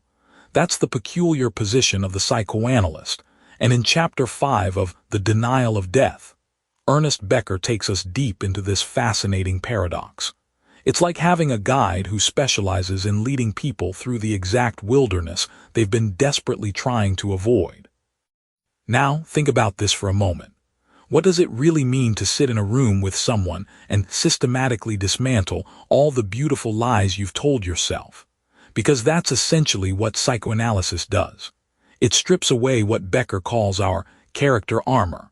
That's the peculiar position of the psychoanalyst, and in Chapter 5 of The Denial of Death, Ernest Becker takes us deep into this fascinating paradox. It's like having a guide who specializes in leading people through the exact wilderness they've been desperately trying to avoid. Now, think about this for a moment. What does it really mean to sit in a room with someone and systematically dismantle all the beautiful lies you've told yourself? Because that's essentially what psychoanalysis does. It strips away what Becker calls our character armor.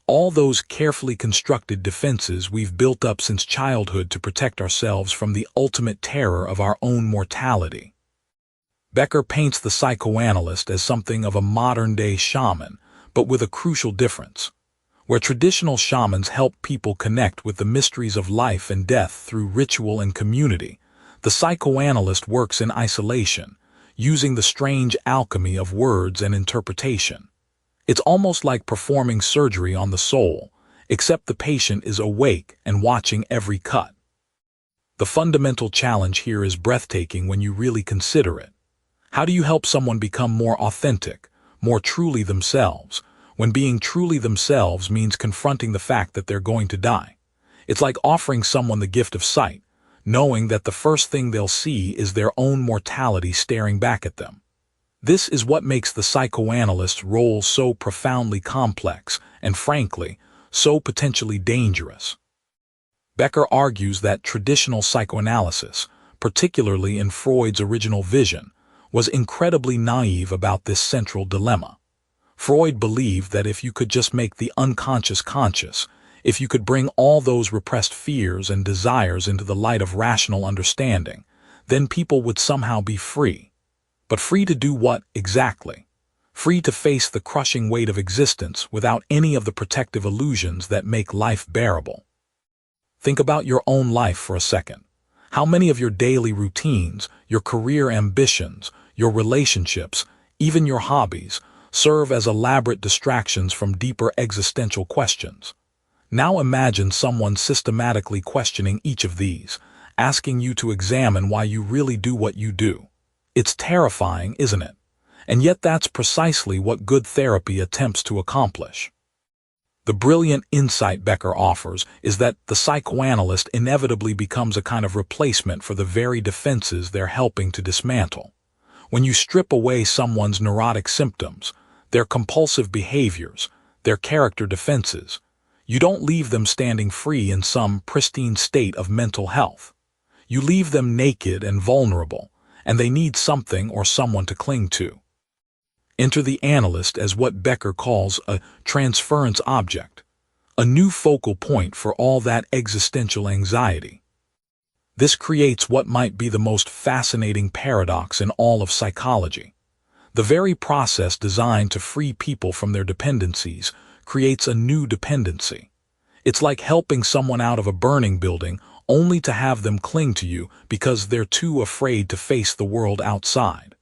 All those carefully constructed defenses we've built up since childhood to protect ourselves from the ultimate terror of our own mortality. Becker paints the psychoanalyst as something of a modern-day shaman, but with a crucial difference. Where traditional shamans help people connect with the mysteries of life and death through ritual and community, the psychoanalyst works in isolation, using the strange alchemy of words and interpretation. It's almost like performing surgery on the soul, except the patient is awake and watching every cut. The fundamental challenge here is breathtaking when you really consider it. How do you help someone become more authentic, more truly themselves, when being truly themselves means confronting the fact that they're going to die? It's like offering someone the gift of sight, knowing that the first thing they'll see is their own mortality staring back at them. This is what makes the psychoanalyst's role so profoundly complex and, frankly, so potentially dangerous. Becker argues that traditional psychoanalysis, particularly in Freud's original vision, was incredibly naive about this central dilemma. Freud believed that if you could just make the unconscious conscious, If you could bring all those repressed fears and desires into the light of rational understanding, then people would somehow be free. But free to do what exactly? Free to face the crushing weight of existence without any of the protective illusions that make life bearable. Think about your own life for a second. How many of your daily routines, your career ambitions, your relationships, even your hobbies, serve as elaborate distractions from deeper existential questions? Now imagine someone systematically questioning each of these, asking you to examine why you really do what you do. It's terrifying, isn't it? And yet that's precisely what good therapy attempts to accomplish. The brilliant insight Becker offers is that the psychoanalyst inevitably becomes a kind of replacement for the very defenses they're helping to dismantle. When you strip away someone's neurotic symptoms, their compulsive behaviors, their character defenses, you don't leave them standing free in some pristine state of mental health. You leave them naked and vulnerable, and they need something or someone to cling to. Enter the analyst as what Becker calls a transference object, a new focal point for all that existential anxiety. This creates what might be the most fascinating paradox in all of psychology. The very process designed to free people from their dependencies creates a new dependency. It's like helping someone out of a burning building only to have them cling to you because they're too afraid to face the world outside.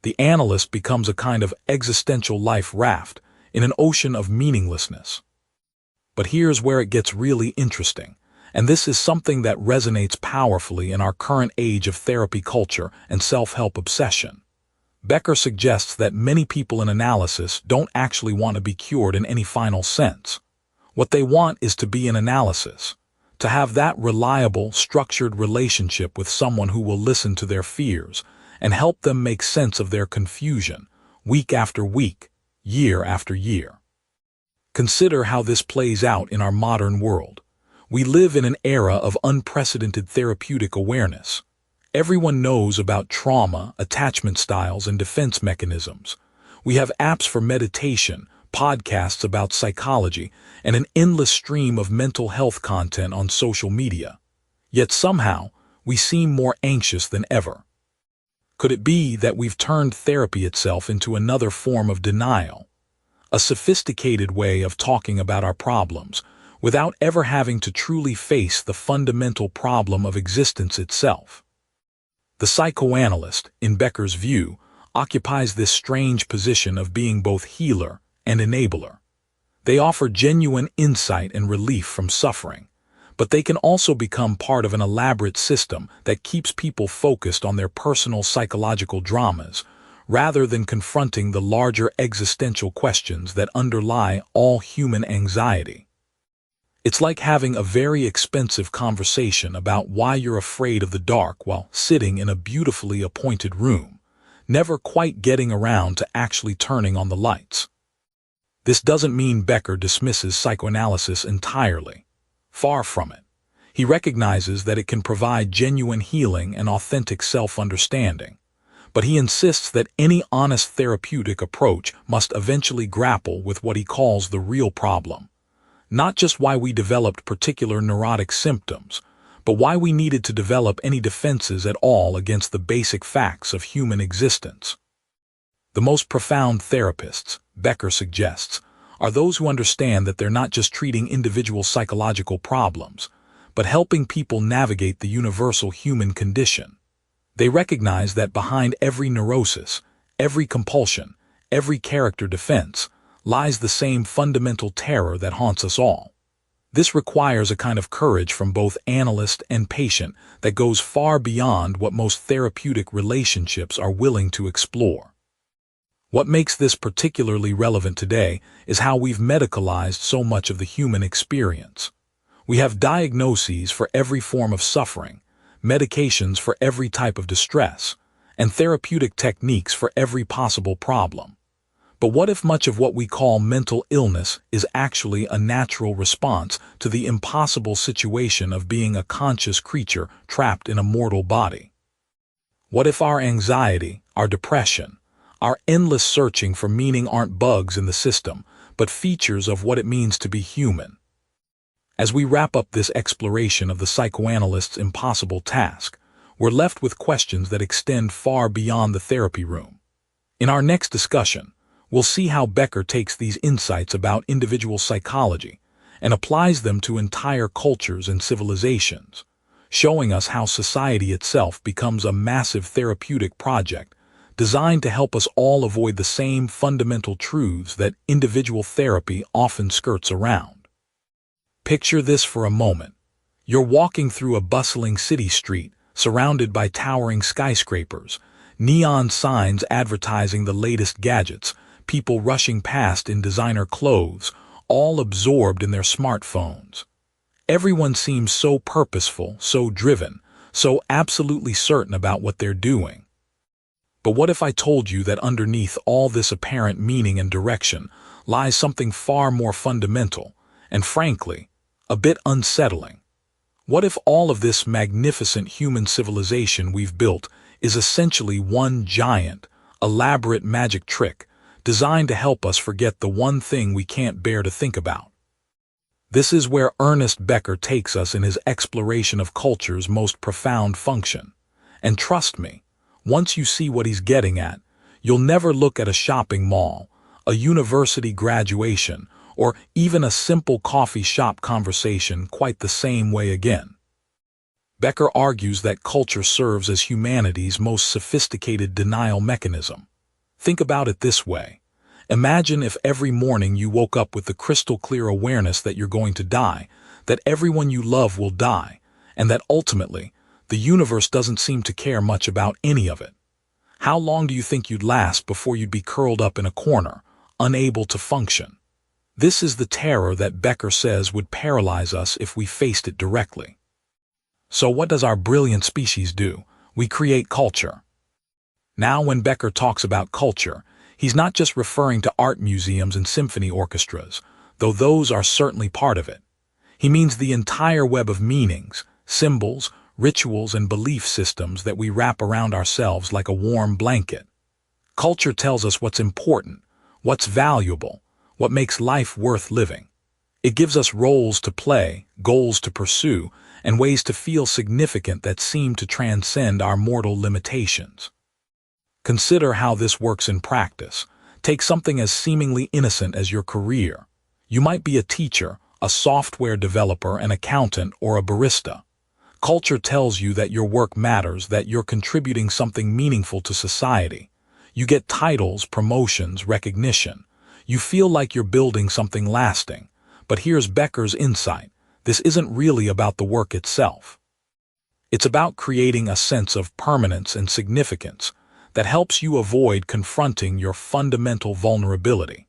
The analyst becomes a kind of existential life raft in an ocean of meaninglessness. But here's where it gets really interesting, and this is something that resonates powerfully in our current age of therapy culture and self-help obsession. Becker suggests that many people in analysis don't actually want to be cured in any final sense. What they want is to be in analysis, to have that reliable, structured relationship with someone who will listen to their fears and help them make sense of their confusion, week after week, year after year. Consider how this plays out in our modern world. We live in an era of unprecedented therapeutic awareness. Everyone knows about trauma, attachment styles, and defense mechanisms. We have apps for meditation, podcasts about psychology, and an endless stream of mental health content on social media. Yet somehow, we seem more anxious than ever. Could it be that we've turned therapy itself into another form of denial, a sophisticated way of talking about our problems without ever having to truly face the fundamental problem of existence itself? The psychoanalyst, in Becker's view, occupies this strange position of being both healer and enabler. They offer genuine insight and relief from suffering, but they can also become part of an elaborate system that keeps people focused on their personal psychological dramas, rather than confronting the larger existential questions that underlie all human anxiety. It's like having a very expensive conversation about why you're afraid of the dark while sitting in a beautifully appointed room, never quite getting around to actually turning on the lights. This doesn't mean Becker dismisses psychoanalysis entirely. Far from it. He recognizes that it can provide genuine healing and authentic self-understanding, but he insists that any honest therapeutic approach must eventually grapple with what he calls the real problem. Not just why we developed particular neurotic symptoms, but why we needed to develop any defenses at all against the basic facts of human existence. The most profound therapists, Becker suggests, are those who understand that they're not just treating individual psychological problems, but helping people navigate the universal human condition. They recognize that behind every neurosis, every compulsion, every character defense, lies the same fundamental terror that haunts us all. This requires a kind of courage from both analyst and patient that goes far beyond what most therapeutic relationships are willing to explore. What makes this particularly relevant today is how we've medicalized so much of the human experience. We have diagnoses for every form of suffering, medications for every type of distress, and therapeutic techniques for every possible problem. But what if much of what we call mental illness is actually a natural response to the impossible situation of being a conscious creature trapped in a mortal body? What if our anxiety, our depression, our endless searching for meaning aren't bugs in the system, but features of what it means to be human? As we wrap up this exploration of the psychoanalyst's impossible task, we're left with questions that extend far beyond the therapy room. In our next discussion, we'll see how Becker takes these insights about individual psychology and applies them to entire cultures and civilizations, showing us how society itself becomes a massive therapeutic project designed to help us all avoid the same fundamental truths that individual therapy often skirts around. Picture this for a moment. You're walking through a bustling city street, surrounded by towering skyscrapers, neon signs advertising the latest gadgets, people rushing past in designer clothes, all absorbed in their smartphones. Everyone seems so purposeful, so driven, so absolutely certain about what they're doing. But what if I told you that underneath all this apparent meaning and direction lies something far more fundamental, and frankly, a bit unsettling? What if all of this magnificent human civilization we've built is essentially one giant, elaborate magic trick designed to help us forget the one thing we can't bear to think about? This is where Ernest Becker takes us in his exploration of culture's most profound function. And trust me, once you see what he's getting at, you'll never look at a shopping mall, a university graduation, or even a simple coffee shop conversation quite the same way again. Becker argues that culture serves as humanity's most sophisticated denial mechanism. Think about it this way. Imagine if every morning you woke up with the crystal-clear awareness that you're going to die, that everyone you love will die, and that ultimately, the universe doesn't seem to care much about any of it. How long do you think you'd last before you'd be curled up in a corner, unable to function? This is the terror that Becker says would paralyze us if we faced it directly. So what does our brilliant species do? We create culture. Now when Becker talks about culture, he's not just referring to art museums and symphony orchestras, though those are certainly part of it. He means the entire web of meanings, symbols, rituals, and belief systems that we wrap around ourselves like a warm blanket. Culture tells us what's important, what's valuable, what makes life worth living. It gives us roles to play, goals to pursue, and ways to feel significant that seem to transcend our mortal limitations. Consider how this works in practice. Take something as seemingly innocent as your career. You might be a teacher, a software developer, an accountant, or a barista. Culture tells you that your work matters, that you're contributing something meaningful to society. You get titles, promotions, recognition. You feel like you're building something lasting. But here's Becker's insight. This isn't really about the work itself. It's about creating a sense of permanence and significance that helps you avoid confronting your fundamental vulnerability.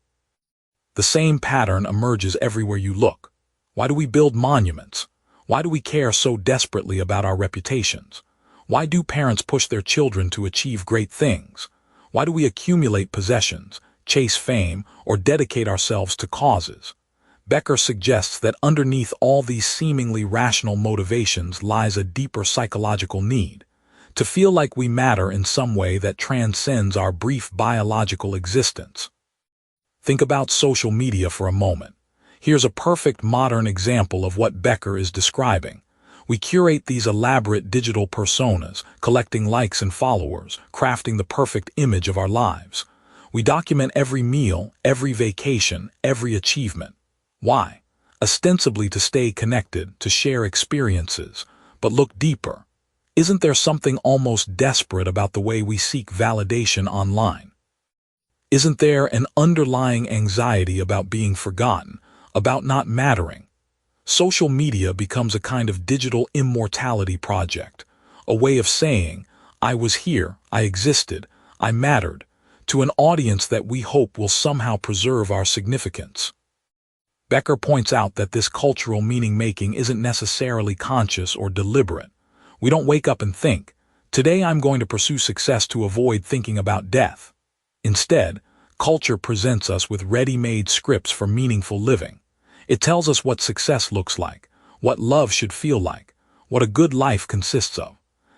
The same pattern emerges everywhere you look. Why do we build monuments? Why do we care so desperately about our reputations? Why do parents push their children to achieve great things? Why do we accumulate possessions, chase fame, or dedicate ourselves to causes? Becker suggests that underneath all these seemingly rational motivations lies a deeper psychological need, to feel like we matter in some way that transcends our brief biological existence. Think about social media for a moment. Here's a perfect modern example of what Becker is describing. We curate these elaborate digital personas, collecting likes and followers, crafting the perfect image of our lives. We document every meal, every vacation, every achievement. Why? Ostensibly to stay connected, to share experiences. But look deeper. Isn't there something almost desperate about the way we seek validation online? Isn't there an underlying anxiety about being forgotten, about not mattering? Social media becomes a kind of digital immortality project, a way of saying, I was here, I existed, I mattered, to an audience that we hope will somehow preserve our significance. Becker points out that this cultural meaning-making isn't necessarily conscious or deliberate. We don't wake up and think, today I'm going to pursue success to avoid thinking about death. Instead, culture presents us with ready-made scripts for meaningful living. It tells us what success looks like, what love should feel like, what a good life consists of.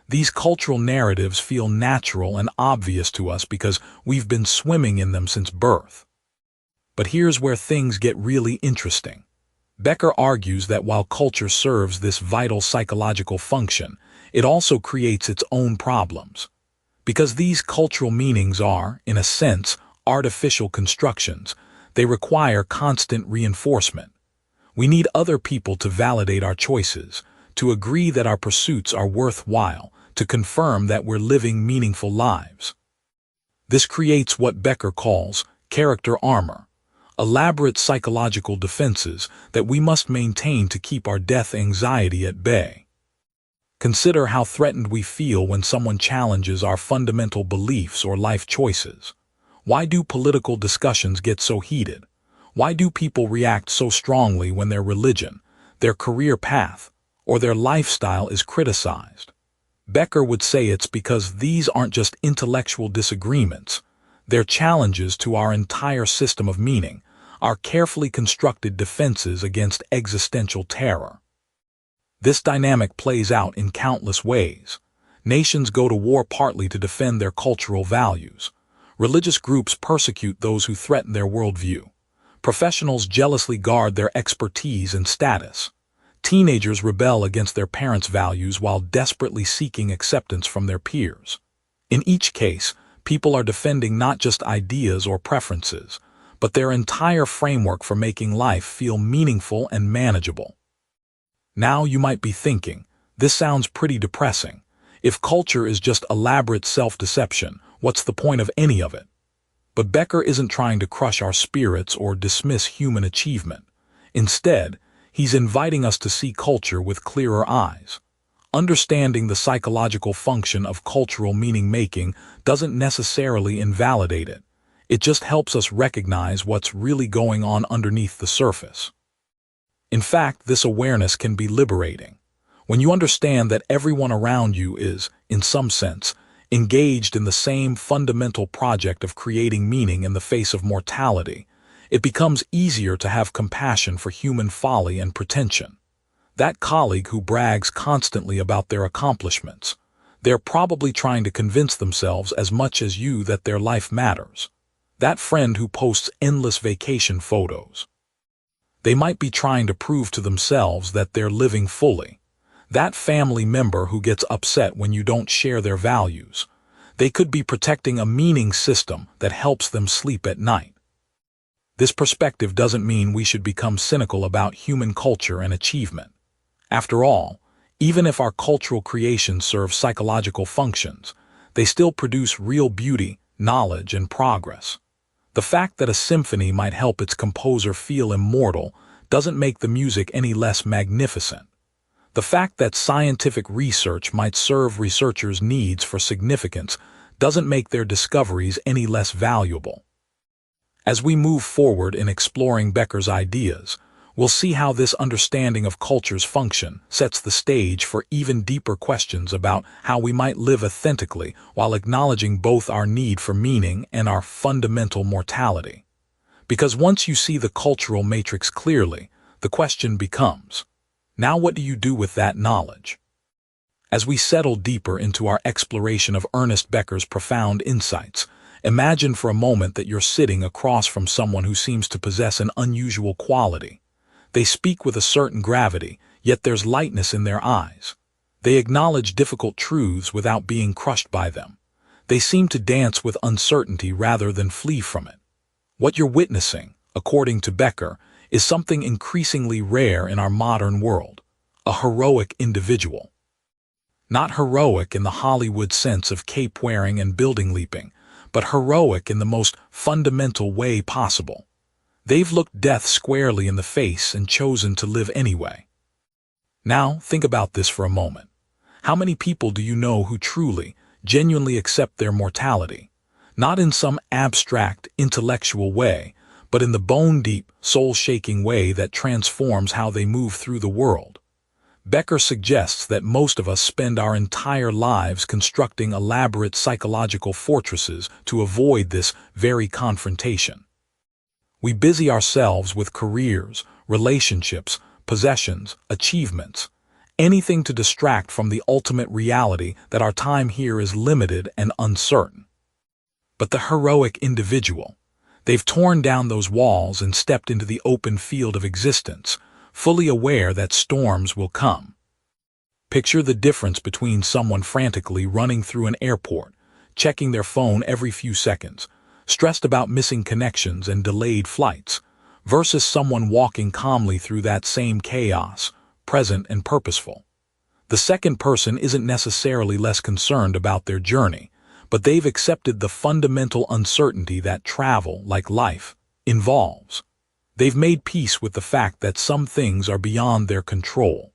These cultural narratives feel natural and obvious to us because we've been swimming in them since birth. But here's where things get really interesting. Becker argues that while culture serves this vital psychological function, it also creates its own problems. Because these cultural meanings are, in a sense, artificial constructions, they require constant reinforcement. We need other people to validate our choices, to agree that our pursuits are worthwhile, to confirm that we're living meaningful lives. This creates what Becker calls character armor, elaborate psychological defenses that we must maintain to keep our death anxiety at bay. Consider how threatened we feel when someone challenges our fundamental beliefs or life choices. Why do political discussions get so heated? Why do people react so strongly when their religion, their career path, or their lifestyle is criticized? Becker would say it's because these aren't just intellectual disagreements. They're challenges to our entire system of meaning, our carefully constructed defenses against existential terror. This dynamic plays out in countless ways. Nations go to war partly to defend their cultural values. Religious groups persecute those who threaten their worldview. Professionals jealously guard their expertise and status. Teenagers rebel against their parents' values while desperately seeking acceptance from their peers. In each case, people are defending not just ideas or preferences, but their entire framework for making life feel meaningful and manageable. Now you might be thinking, this sounds pretty depressing. If culture is just elaborate self-deception, what's the point of any of it? But Becker isn't trying to crush our spirits or dismiss human achievement. Instead, he's inviting us to see culture with clearer eyes. Understanding the psychological function of cultural meaning-making doesn't necessarily invalidate it. It just helps us recognize what's really going on underneath the surface. In fact, this awareness can be liberating. When you understand that everyone around you is, in some sense, engaged in the same fundamental project of creating meaning in the face of mortality, it becomes easier to have compassion for human folly and pretension. That colleague who brags constantly about their accomplishments, they're probably trying to convince themselves as much as you that their life matters. That friend who posts endless vacation photos, they might be trying to prove to themselves that they're living fully. That family member who gets upset when you don't share their values, they could be protecting a meaning system that helps them sleep at night. This perspective doesn't mean we should become cynical about human culture and achievement. After all, even if our cultural creations serve psychological functions, they still produce real beauty, knowledge, and progress. The fact that a symphony might help its composer feel immortal doesn't make the music any less magnificent. The fact that scientific research might serve researchers' needs for significance doesn't make their discoveries any less valuable. As we move forward in exploring Becker's ideas, we'll see how this understanding of culture's function sets the stage for even deeper questions about how we might live authentically while acknowledging both our need for meaning and our fundamental mortality. Because once you see the cultural matrix clearly, the question becomes, now what do you do with that knowledge? As we settle deeper into our exploration of Ernest Becker's profound insights, imagine for a moment that you're sitting across from someone who seems to possess an unusual quality. They speak with a certain gravity, yet there's lightness in their eyes. They acknowledge difficult truths without being crushed by them. They seem to dance with uncertainty rather than flee from it. What you're witnessing, according to Becker, is something increasingly rare in our modern world, a heroic individual. Not heroic in the Hollywood sense of cape-wearing and building leaping, but heroic in the most fundamental way possible. They've looked death squarely in the face and chosen to live anyway. Now, think about this for a moment. How many people do you know who truly, genuinely accept their mortality? Not in some abstract, intellectual way, but in the bone-deep, soul-shaking way that transforms how they move through the world. Becker suggests that most of us spend our entire lives constructing elaborate psychological fortresses to avoid this very confrontation. We busy ourselves with careers, relationships, possessions, achievements, anything to distract from the ultimate reality that our time here is limited and uncertain. But the heroic individual, they've torn down those walls and stepped into the open field of existence, fully aware that storms will come. Picture the difference between someone frantically running through an airport, checking their phone every few seconds, stressed about missing connections and delayed flights, versus someone walking calmly through that same chaos, present and purposeful. The second person isn't necessarily less concerned about their journey, but they've accepted the fundamental uncertainty that travel, like life, involves. They've made peace with the fact that some things are beyond their control.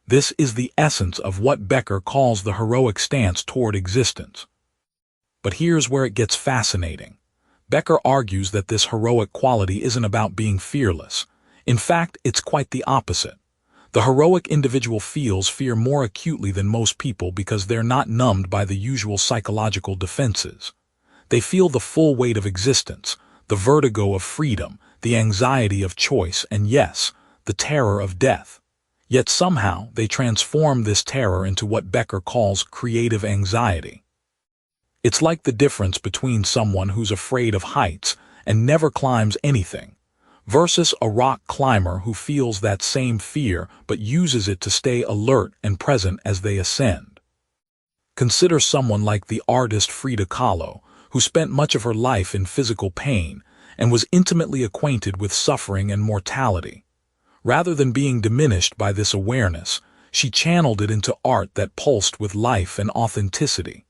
This is the essence of what Becker calls the heroic stance toward existence. But here's where it gets fascinating. Becker argues that this heroic quality isn't about being fearless. In fact, it's quite the opposite. The heroic individual feels fear more acutely than most people because they're not numbed by the usual psychological defenses. They feel the full weight of existence, the vertigo of freedom, the anxiety of choice, and yes, the terror of death. Yet somehow they transform this terror into what Becker calls creative anxiety. It's like the difference between someone who's afraid of heights and never climbs anything, versus a rock climber who feels that same fear but uses it to stay alert and present as they ascend. Consider someone like the artist Frida Kahlo, who spent much of her life in physical pain and was intimately acquainted with suffering and mortality. Rather than being diminished by this awareness, she channeled it into art that pulsed with life and authenticity.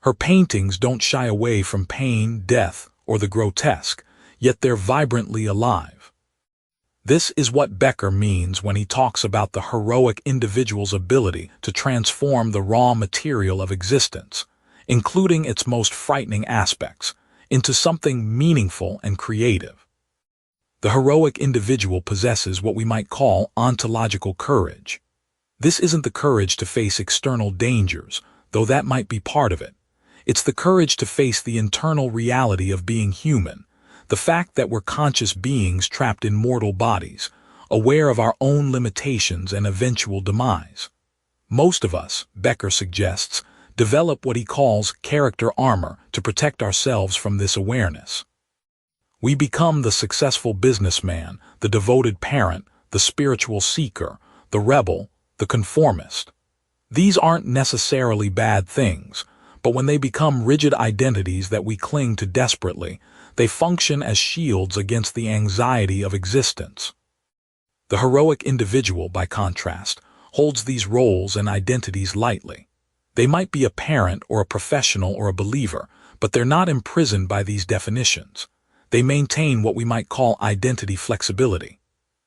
Her paintings don't shy away from pain, death, or the grotesque, yet they're vibrantly alive. This is what Becker means when he talks about the heroic individual's ability to transform the raw material of existence, including its most frightening aspects, into something meaningful and creative. The heroic individual possesses what we might call ontological courage. This isn't the courage to face external dangers, though that might be part of it. It's the courage to face the internal reality of being human, the fact that we're conscious beings trapped in mortal bodies, aware of our own limitations and eventual demise. Most of us, Becker suggests, develop what he calls character armor to protect ourselves from this awareness. We become the successful businessman, the devoted parent, the spiritual seeker, the rebel, the conformist. These aren't necessarily bad things, but when they become rigid identities that we cling to desperately, they function as shields against the anxiety of existence. The heroic individual, by contrast, holds these roles and identities lightly. They might be a parent or a professional or a believer, but they're not imprisoned by these definitions. They maintain what we might call identity flexibility.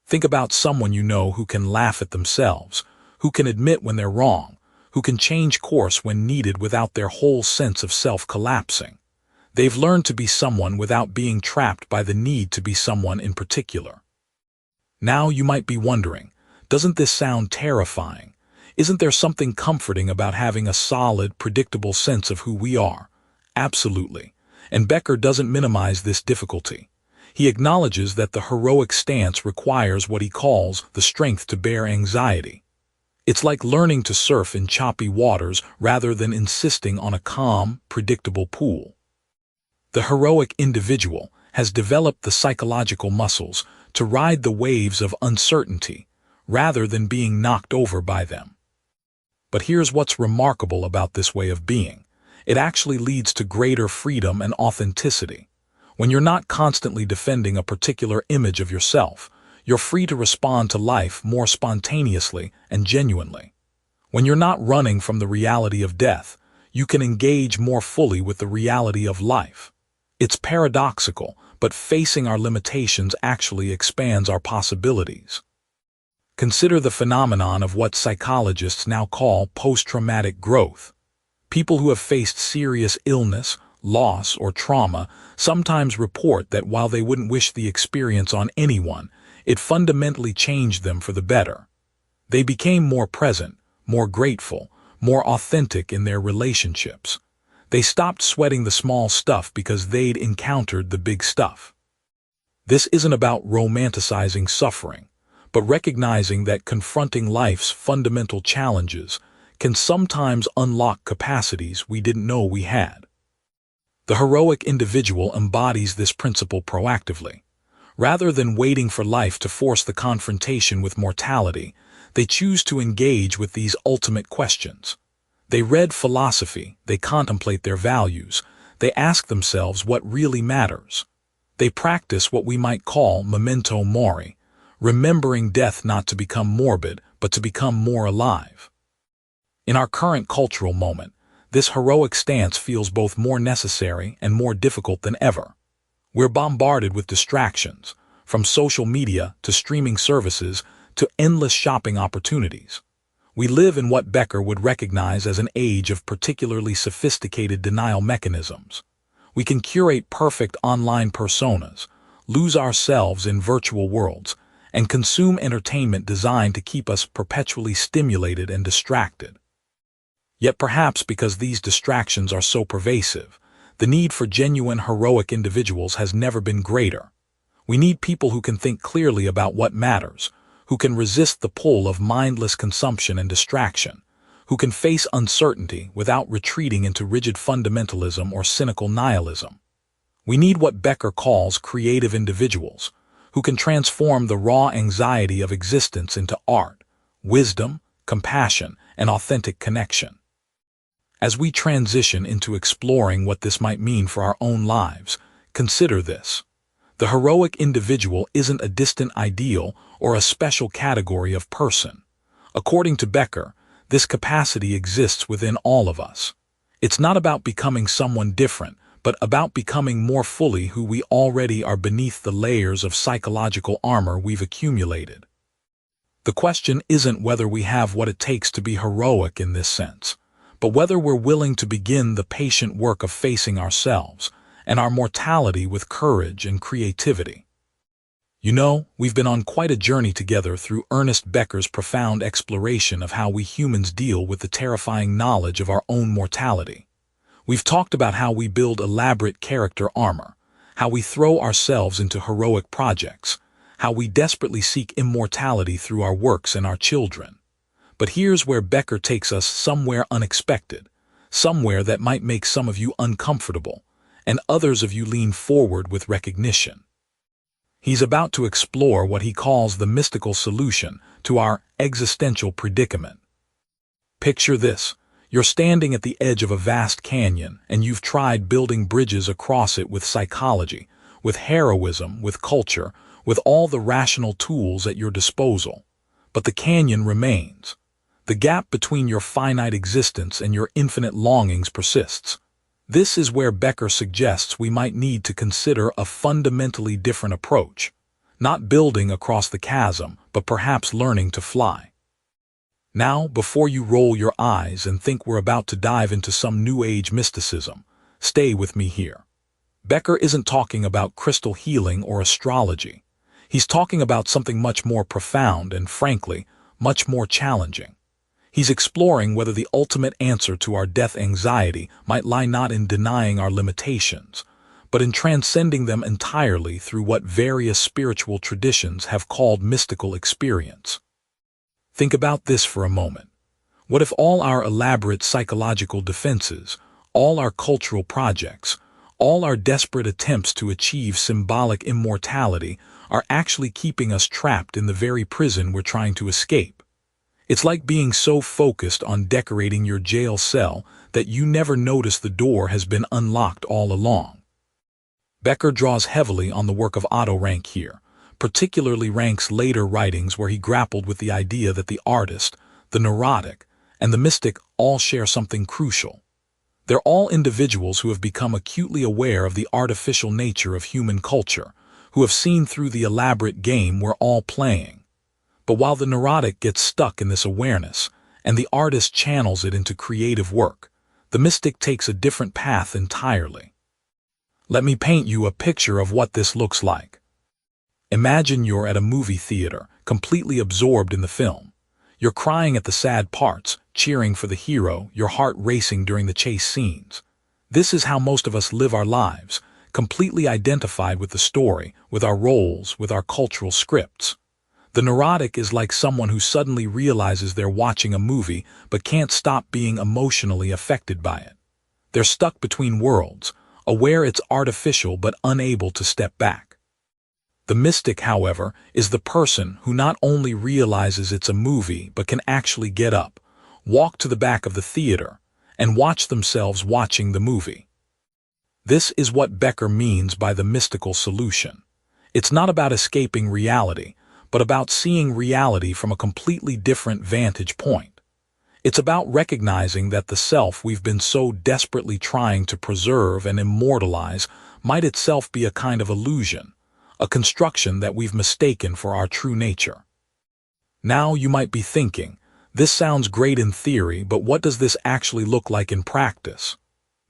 Think about someone you know who can laugh at themselves, who can admit when they're wrong, who can change course when needed without their whole sense of self collapsing. They've learned to be someone without being trapped by the need to be someone in particular. Now you might be wondering, doesn't this sound terrifying? Isn't there something comforting about having a solid, predictable sense of who we are? Absolutely. And Becker doesn't minimize this difficulty. He acknowledges that the heroic stance requires what he calls the strength to bear anxiety. It's like learning to surf in choppy waters rather than insisting on a calm, predictable pool. The heroic individual has developed the psychological muscles to ride the waves of uncertainty rather than being knocked over by them. But here's what's remarkable about this way of being. It actually leads to greater freedom and authenticity. When you're not constantly defending a particular image of yourself, you're free to respond to life more spontaneously and genuinely. When you're not running from the reality of death, you can engage more fully with the reality of life. It's paradoxical, but facing our limitations actually expands our possibilities. Consider the phenomenon of what psychologists now call post-traumatic growth. People who have faced serious illness, loss, or trauma sometimes report that while they wouldn't wish the experience on anyone, it fundamentally changed them for the better. They became more present, more grateful, more authentic in their relationships. They stopped sweating the small stuff because they'd encountered the big stuff. This isn't about romanticizing suffering, but recognizing that confronting life's fundamental challenges can sometimes unlock capacities we didn't know we had. The heroic individual embodies this principle proactively. Rather than waiting for life to force the confrontation with mortality, they choose to engage with these ultimate questions. They read philosophy, they contemplate their values, they ask themselves what really matters. They practice what we might call memento mori, remembering death not to become morbid, but to become more alive. In our current cultural moment, this heroic stance feels both more necessary and more difficult than ever. We're bombarded with distractions, from social media to streaming services to endless shopping opportunities. We live in what Becker would recognize as an age of particularly sophisticated denial mechanisms. We can curate perfect online personas, lose ourselves in virtual worlds, and consume entertainment designed to keep us perpetually stimulated and distracted. Yet perhaps because these distractions are so pervasive, the need for genuine heroic individuals has never been greater. We need people who can think clearly about what matters, who can resist the pull of mindless consumption and distraction, who can face uncertainty without retreating into rigid fundamentalism or cynical nihilism. We need what Becker calls creative individuals, who can transform the raw anxiety of existence into art, wisdom, compassion, and authentic connection. As we transition into exploring what this might mean for our own lives, consider this. The heroic individual isn't a distant ideal or a special category of person. According to Becker, this capacity exists within all of us. It's not about becoming someone different, but about becoming more fully who we already are beneath the layers of psychological armor we've accumulated. The question isn't whether we have what it takes to be heroic in this sense, but whether we're willing to begin the patient work of facing ourselves and our mortality with courage and creativity. You know, we've been on quite a journey together through Ernest Becker's profound exploration of how we humans deal with the terrifying knowledge of our own mortality. We've talked about how we build elaborate character armor, how we throw ourselves into heroic projects, how we desperately seek immortality through our works and our children. But here's where Becker takes us somewhere unexpected, somewhere that might make some of you uncomfortable, and others of you lean forward with recognition. He's about to explore what he calls the mystical solution to our existential predicament. Picture this. You're standing at the edge of a vast canyon, and you've tried building bridges across it with psychology, with heroism, with culture, with all the rational tools at your disposal. But the canyon remains. The gap between your finite existence and your infinite longings persists. This is where Becker suggests we might need to consider a fundamentally different approach, not building across the chasm, but perhaps learning to fly. Now, before you roll your eyes and think we're about to dive into some New Age mysticism, stay with me here. Becker isn't talking about crystal healing or astrology. He's talking about something much more profound and, frankly, much more challenging. He's exploring whether the ultimate answer to our death anxiety might lie not in denying our limitations, but in transcending them entirely through what various spiritual traditions have called mystical experience. Think about this for a moment. What if all our elaborate psychological defenses, all our cultural projects, all our desperate attempts to achieve symbolic immortality are actually keeping us trapped in the very prison we're trying to escape? It's like being so focused on decorating your jail cell that you never notice the door has been unlocked all along. Becker draws heavily on the work of Otto Rank here, particularly Rank's later writings where he grappled with the idea that the artist, the neurotic, and the mystic all share something crucial. They're all individuals who have become acutely aware of the artificial nature of human culture, who have seen through the elaborate game we're all playing. But while the neurotic gets stuck in this awareness, and the artist channels it into creative work, the mystic takes a different path entirely. Let me paint you a picture of what this looks like. Imagine you're at a movie theater, completely absorbed in the film. You're crying at the sad parts, cheering for the hero, your heart racing during the chase scenes. This is how most of us live our lives, completely identified with the story, with our roles, with our cultural scripts. The neurotic is like someone who suddenly realizes they're watching a movie but can't stop being emotionally affected by it. They're stuck between worlds, aware it's artificial but unable to step back. The mystic, however, is the person who not only realizes it's a movie but can actually get up, walk to the back of the theater, and watch themselves watching the movie. This is what Becker means by the mystical solution. It's not about escaping reality, but about seeing reality from a completely different vantage point. It's about recognizing that the self we've been so desperately trying to preserve and immortalize might itself be a kind of illusion, a construction that we've mistaken for our true nature. Now you might be thinking, this sounds great in theory, but what does this actually look like in practice?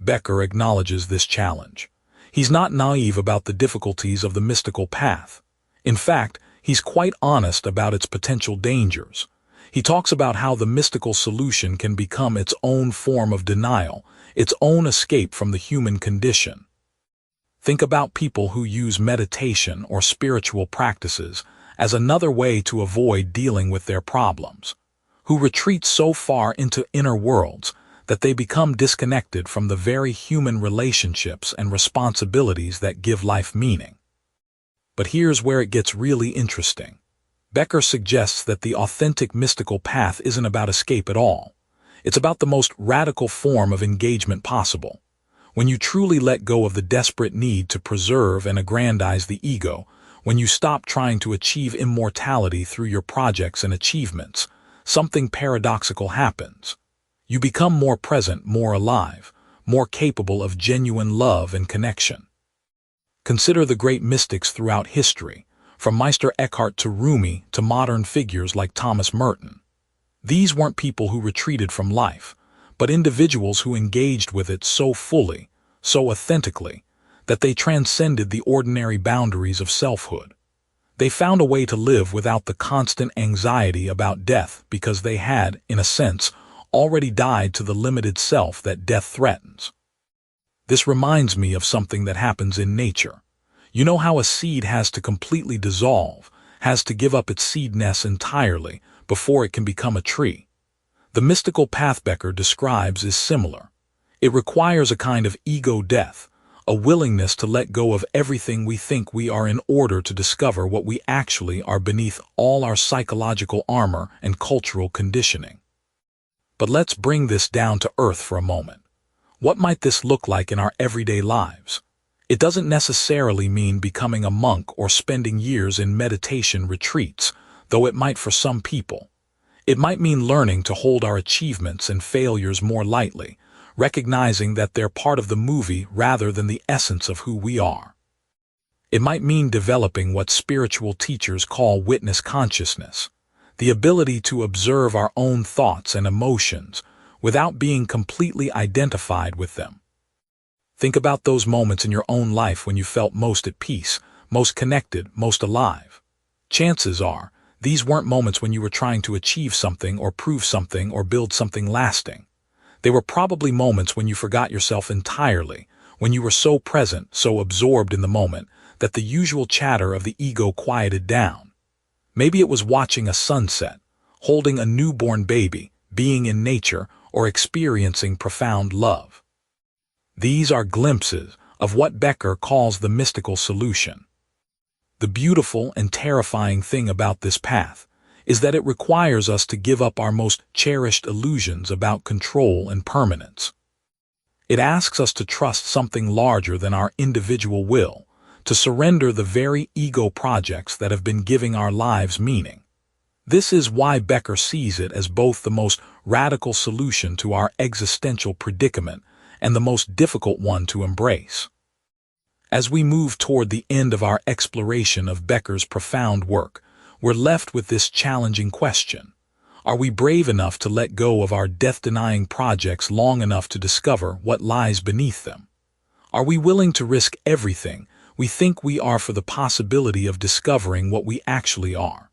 Becker acknowledges this challenge. He's not naive about the difficulties of the mystical path. In fact, he's quite honest about its potential dangers. He talks about how the mystical solution can become its own form of denial, its own escape from the human condition. Think about people who use meditation or spiritual practices as another way to avoid dealing with their problems, who retreat so far into inner worlds that they become disconnected from the very human relationships and responsibilities that give life meaning. But here's where it gets really interesting. Becker suggests that the authentic mystical path isn't about escape at all. It's about the most radical form of engagement possible. When you truly let go of the desperate need to preserve and aggrandize the ego, when you stop trying to achieve immortality through your projects and achievements, something paradoxical happens. You become more present, more alive, more capable of genuine love and connection. Consider the great mystics throughout history, from Meister Eckhart to Rumi to modern figures like Thomas Merton. These weren't people who retreated from life, but individuals who engaged with it so fully, so authentically, that they transcended the ordinary boundaries of selfhood. They found a way to live without the constant anxiety about death because they had, in a sense, already died to the limited self that death threatens. This reminds me of something that happens in nature. You know how a seed has to completely dissolve, has to give up its seedness entirely before it can become a tree. The mystical path Becker describes is similar. It requires a kind of ego death, a willingness to let go of everything we think we are in order to discover what we actually are beneath all our psychological armor and cultural conditioning. But let's bring this down to earth for a moment. What might this look like in our everyday lives? It doesn't necessarily mean becoming a monk or spending years in meditation retreats, though it might for some people. It might mean learning to hold our achievements and failures more lightly, recognizing that they're part of the movie rather than the essence of who we are. It might mean developing what spiritual teachers call witness consciousness, the ability to observe our own thoughts and emotions without being completely identified with them. Think about those moments in your own life when you felt most at peace, most connected, most alive. Chances are, these weren't moments when you were trying to achieve something or prove something or build something lasting. They were probably moments when you forgot yourself entirely, when you were so present, so absorbed in the moment, that the usual chatter of the ego quieted down. Maybe it was watching a sunset, holding a newborn baby, being in nature, or experiencing profound love. These are glimpses of what Becker calls the mystical solution. The beautiful and terrifying thing about this path is that it requires us to give up our most cherished illusions about control and permanence. It asks us to trust something larger than our individual will, to surrender the very ego projects that have been giving our lives meaning. This is why Becker sees it as both the most radical solution to our existential predicament and the most difficult one to embrace. As we move toward the end of our exploration of Becker's profound work, we're left with this challenging question. Are we brave enough to let go of our death-denying projects long enough to discover what lies beneath them? Are we willing to risk everything we think we are for the possibility of discovering what we actually are?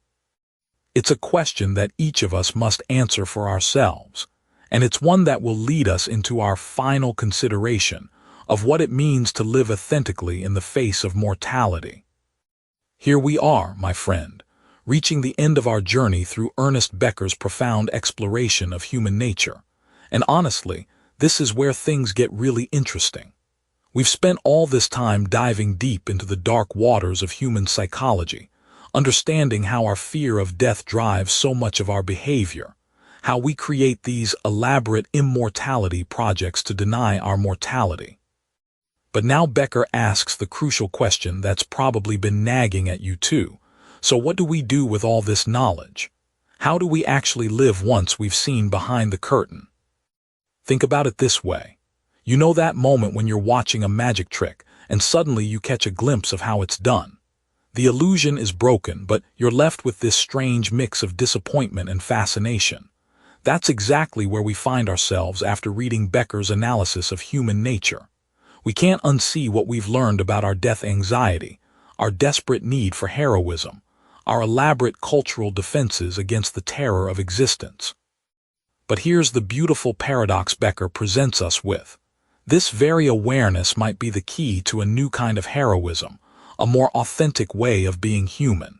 It's a question that each of us must answer for ourselves, and it's one that will lead us into our final consideration of what it means to live authentically in the face of mortality. Here we are, my friend, reaching the end of our journey through Ernest Becker's profound exploration of human nature. And honestly, this is where things get really interesting. We've spent all this time diving deep into the dark waters of human psychology, understanding how our fear of death drives so much of our behavior, how we create these elaborate immortality projects to deny our mortality. But now Becker asks the crucial question that's probably been nagging at you too. So what do we do with all this knowledge? How do we actually live once we've seen behind the curtain? Think about it this way. You know that moment when you're watching a magic trick and suddenly you catch a glimpse of how it's done. The illusion is broken, but you're left with this strange mix of disappointment and fascination. That's exactly where we find ourselves after reading Becker's analysis of human nature. We can't unsee what we've learned about our death anxiety, our desperate need for heroism, our elaborate cultural defenses against the terror of existence. But here's the beautiful paradox Becker presents us with. This very awareness might be the key to a new kind of heroism, a more authentic way of being human.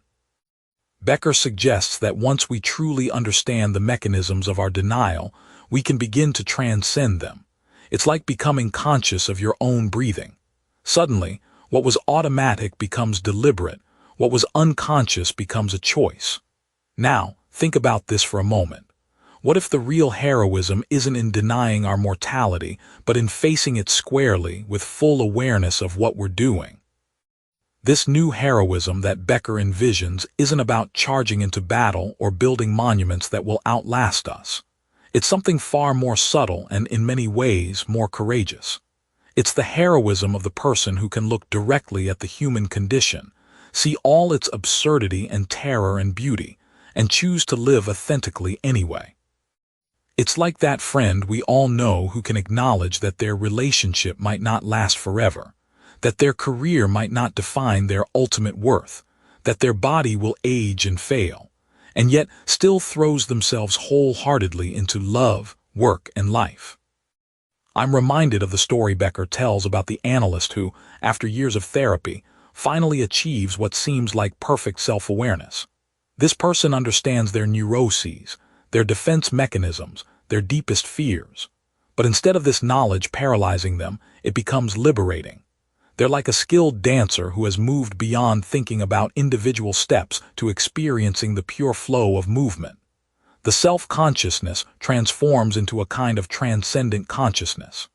Becker suggests that once we truly understand the mechanisms of our denial, we can begin to transcend them. It's like becoming conscious of your own breathing. Suddenly, what was automatic becomes deliberate, what was unconscious becomes a choice. Now, think about this for a moment. What if the real heroism isn't in denying our mortality, but in facing it squarely with full awareness of what we're doing? This new heroism that Becker envisions isn't about charging into battle or building monuments that will outlast us. It's something far more subtle and, in many ways, more courageous. It's the heroism of the person who can look directly at the human condition, see all its absurdity and terror and beauty, and choose to live authentically anyway. It's like that friend we all know who can acknowledge that their relationship might not last forever, that their career might not define their ultimate worth, that their body will age and fail, and yet still throws themselves wholeheartedly into love, work, and life. I'm reminded of the story Becker tells about the analyst who, after years of therapy, finally achieves what seems like perfect self-awareness. This person understands their neuroses, their defense mechanisms, their deepest fears. But instead of this knowledge paralyzing them, it becomes liberating. They're like a skilled dancer who has moved beyond thinking about individual steps to experiencing the pure flow of movement. The self-consciousness transforms into a kind of transcendent consciousness.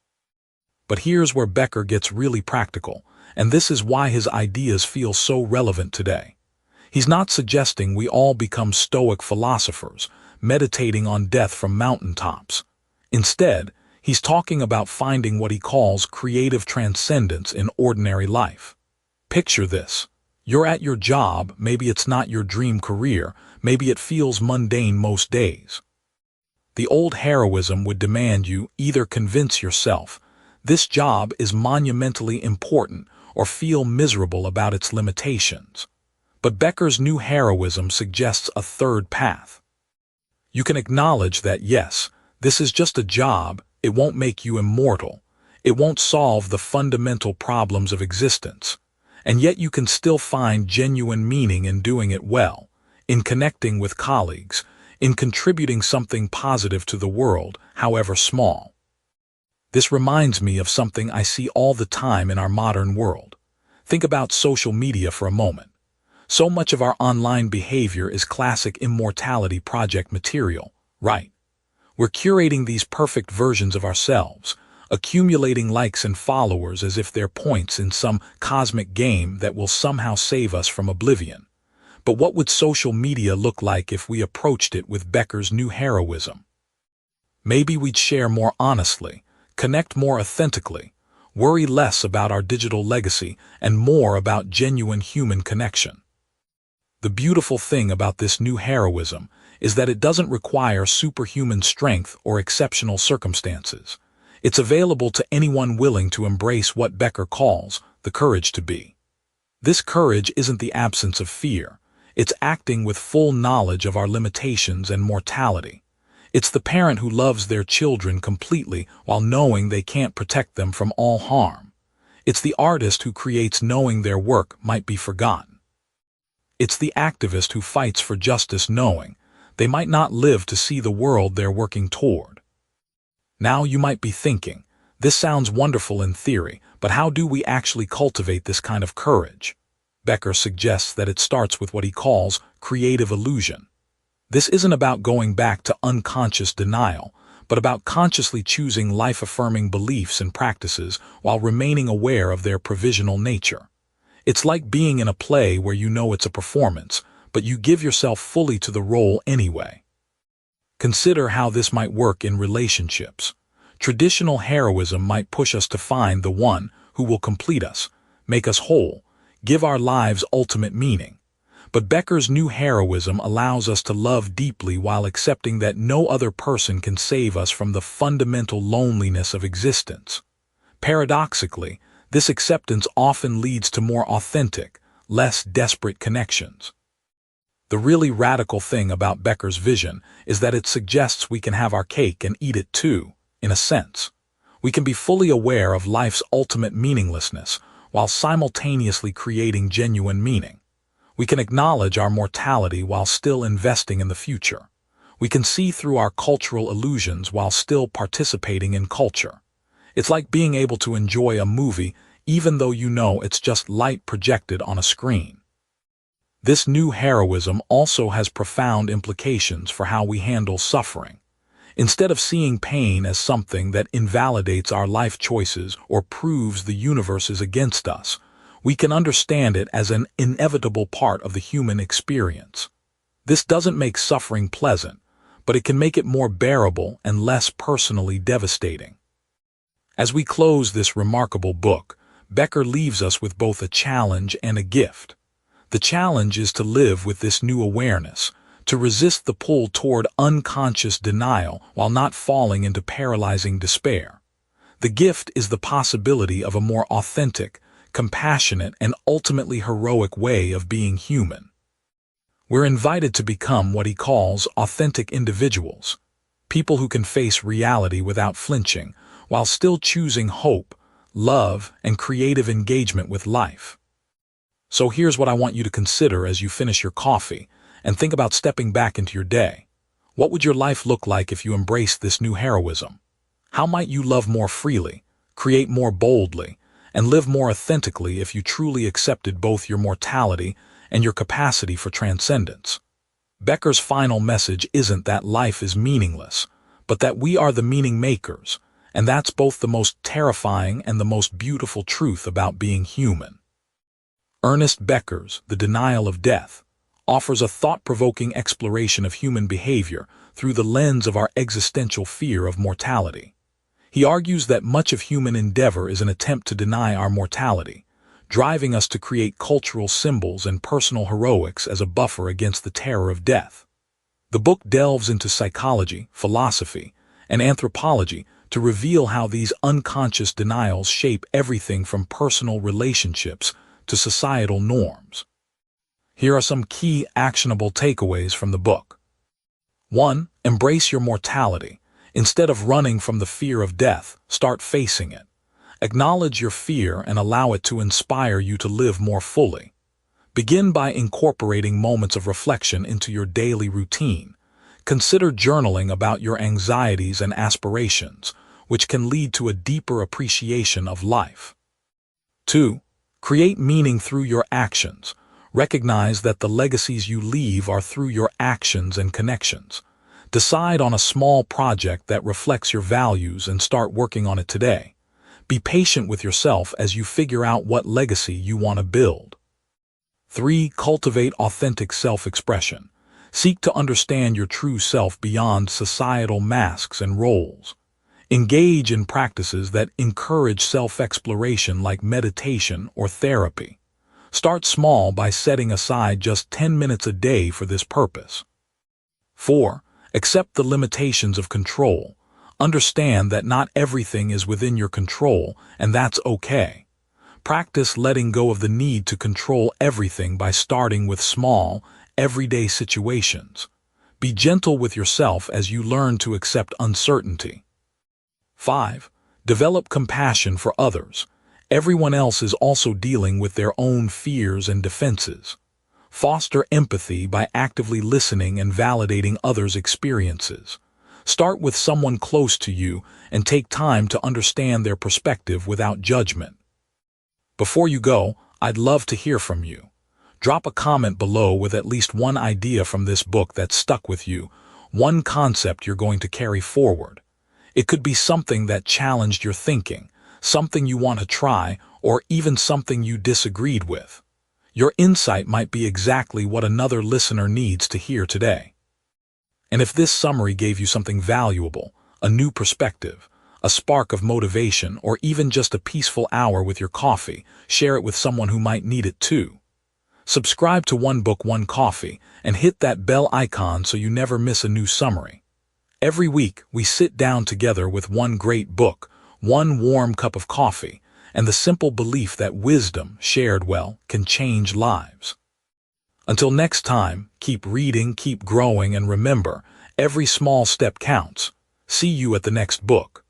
But here's where Becker gets really practical, and this is why his ideas feel so relevant today. He's not suggesting we all become stoic philosophers, meditating on death from mountaintops. Instead, he's talking about finding what he calls creative transcendence in ordinary life. Picture this. You're at your job, maybe it's not your dream career, maybe it feels mundane most days. The old heroism would demand you either convince yourself this job is monumentally important or feel miserable about its limitations. But Becker's new heroism suggests a third path. You can acknowledge that yes, this is just a job, it won't make you immortal, it won't solve the fundamental problems of existence, and yet you can still find genuine meaning in doing it well, in connecting with colleagues, in contributing something positive to the world, however small. This reminds me of something I see all the time in our modern world. Think about social media for a moment. So much of our online behavior is classic immortality project material, right? We're curating these perfect versions of ourselves, accumulating likes and followers as if they're points in some cosmic game that will somehow save us from oblivion. But what would social media look like if we approached it with Becker's new heroism? Maybe we'd share more honestly, connect more authentically, worry less about our digital legacy, and more about genuine human connection. The beautiful thing about this new heroism is that it doesn't require superhuman strength or exceptional circumstances. It's available to anyone willing to embrace what Becker calls the courage to be. This courage isn't the absence of fear. It's acting with full knowledge of our limitations and mortality. It's the parent who loves their children completely while knowing they can't protect them from all harm. It's the artist who creates knowing their work might be forgotten. It's the activist who fights for justice knowing they might not live to see the world they're working toward. Now you might be thinking, This sounds wonderful in theory, but how do we actually cultivate this kind of courage? Becker suggests that it starts with what he calls creative illusion. This isn't about going back to unconscious denial, but about consciously choosing life-affirming beliefs and practices while remaining aware of their provisional nature. It's like being in a play where you know it's a performance, but you give yourself fully to the role anyway. Consider how this might work in relationships. Traditional heroism might push us to find the one who will complete us, make us whole, give our lives ultimate meaning. But Becker's new heroism allows us to love deeply while accepting that no other person can save us from the fundamental loneliness of existence. Paradoxically, this acceptance often leads to more authentic, less desperate connections. The really radical thing about Becker's vision is that it suggests we can have our cake and eat it too, in a sense. We can be fully aware of life's ultimate meaninglessness while simultaneously creating genuine meaning. We can acknowledge our mortality while still investing in the future. We can see through our cultural illusions while still participating in culture. It's like being able to enjoy a movie even though you know it's just light projected on a screen. This new heroism also has profound implications for how we handle suffering. Instead of seeing pain as something that invalidates our life choices or proves the universe is against us, we can understand it as an inevitable part of the human experience. This doesn't make suffering pleasant, but it can make it more bearable and less personally devastating. As we close this remarkable book, Becker leaves us with both a challenge and a gift. The challenge is to live with this new awareness, to resist the pull toward unconscious denial while not falling into paralyzing despair. The gift is the possibility of a more authentic, compassionate, and ultimately heroic way of being human. We're invited to become what he calls authentic individuals, people who can face reality without flinching, while still choosing hope, love, and creative engagement with life. So here's what I want you to consider as you finish your coffee and think about stepping back into your day. What would your life look like if you embraced this new heroism? How might you love more freely, create more boldly, and live more authentically if you truly accepted both your mortality and your capacity for transcendence? Becker's final message isn't that life is meaningless, but that we are the meaning makers, and that's both the most terrifying and the most beautiful truth about being human. Ernest Becker's The Denial of Death offers a thought-provoking exploration of human behavior through the lens of our existential fear of mortality. He argues that much of human endeavor is an attempt to deny our mortality, driving us to create cultural symbols and personal heroics as a buffer against the terror of death. The book delves into psychology, philosophy, and anthropology to reveal how these unconscious denials shape everything from personal relationships to societal norms. Here are some key actionable takeaways from the book. 1. Embrace your mortality. Instead of running from the fear of death, start facing it. Acknowledge your fear and allow it to inspire you to live more fully. Begin by incorporating moments of reflection into your daily routine. Consider journaling about your anxieties and aspirations, which can lead to a deeper appreciation of life. 2. Create meaning through your actions. Recognize that the legacies you leave are through your actions and connections. Decide on a small project that reflects your values and start working on it today. Be patient with yourself as you figure out what legacy you want to build. 3. Cultivate authentic self-expression. Seek to understand your true self beyond societal masks and roles. Engage in practices that encourage self-exploration like meditation or therapy. Start small by setting aside just 10 minutes a day for this purpose. 4. Accept the limitations of control. Understand that not everything is within your control, and that's okay. Practice letting go of the need to control everything by starting with small, everyday situations. Be gentle with yourself as you learn to accept uncertainty. 5. Develop compassion for others. Everyone else is also dealing with their own fears and defenses. Foster empathy by actively listening and validating others' experiences. Start with someone close to you and take time to understand their perspective without judgment. Before you go, I'd love to hear from you. Drop a comment below with at least one idea from this book that stuck with you, one concept you're going to carry forward. It could be something that challenged your thinking, something you want to try, or even something you disagreed with. Your insight might be exactly what another listener needs to hear today. And if this summary gave you something valuable, a new perspective, a spark of motivation, or even just a peaceful hour with your coffee, share it with someone who might need it too. Subscribe to One Book, One Coffee, and hit that bell icon so you never miss a new summary. Every week, we sit down together with one great book, one warm cup of coffee, and the simple belief that wisdom, shared well, can change lives. Until next time, keep reading, keep growing, and remember, every small step counts. See you at the next book.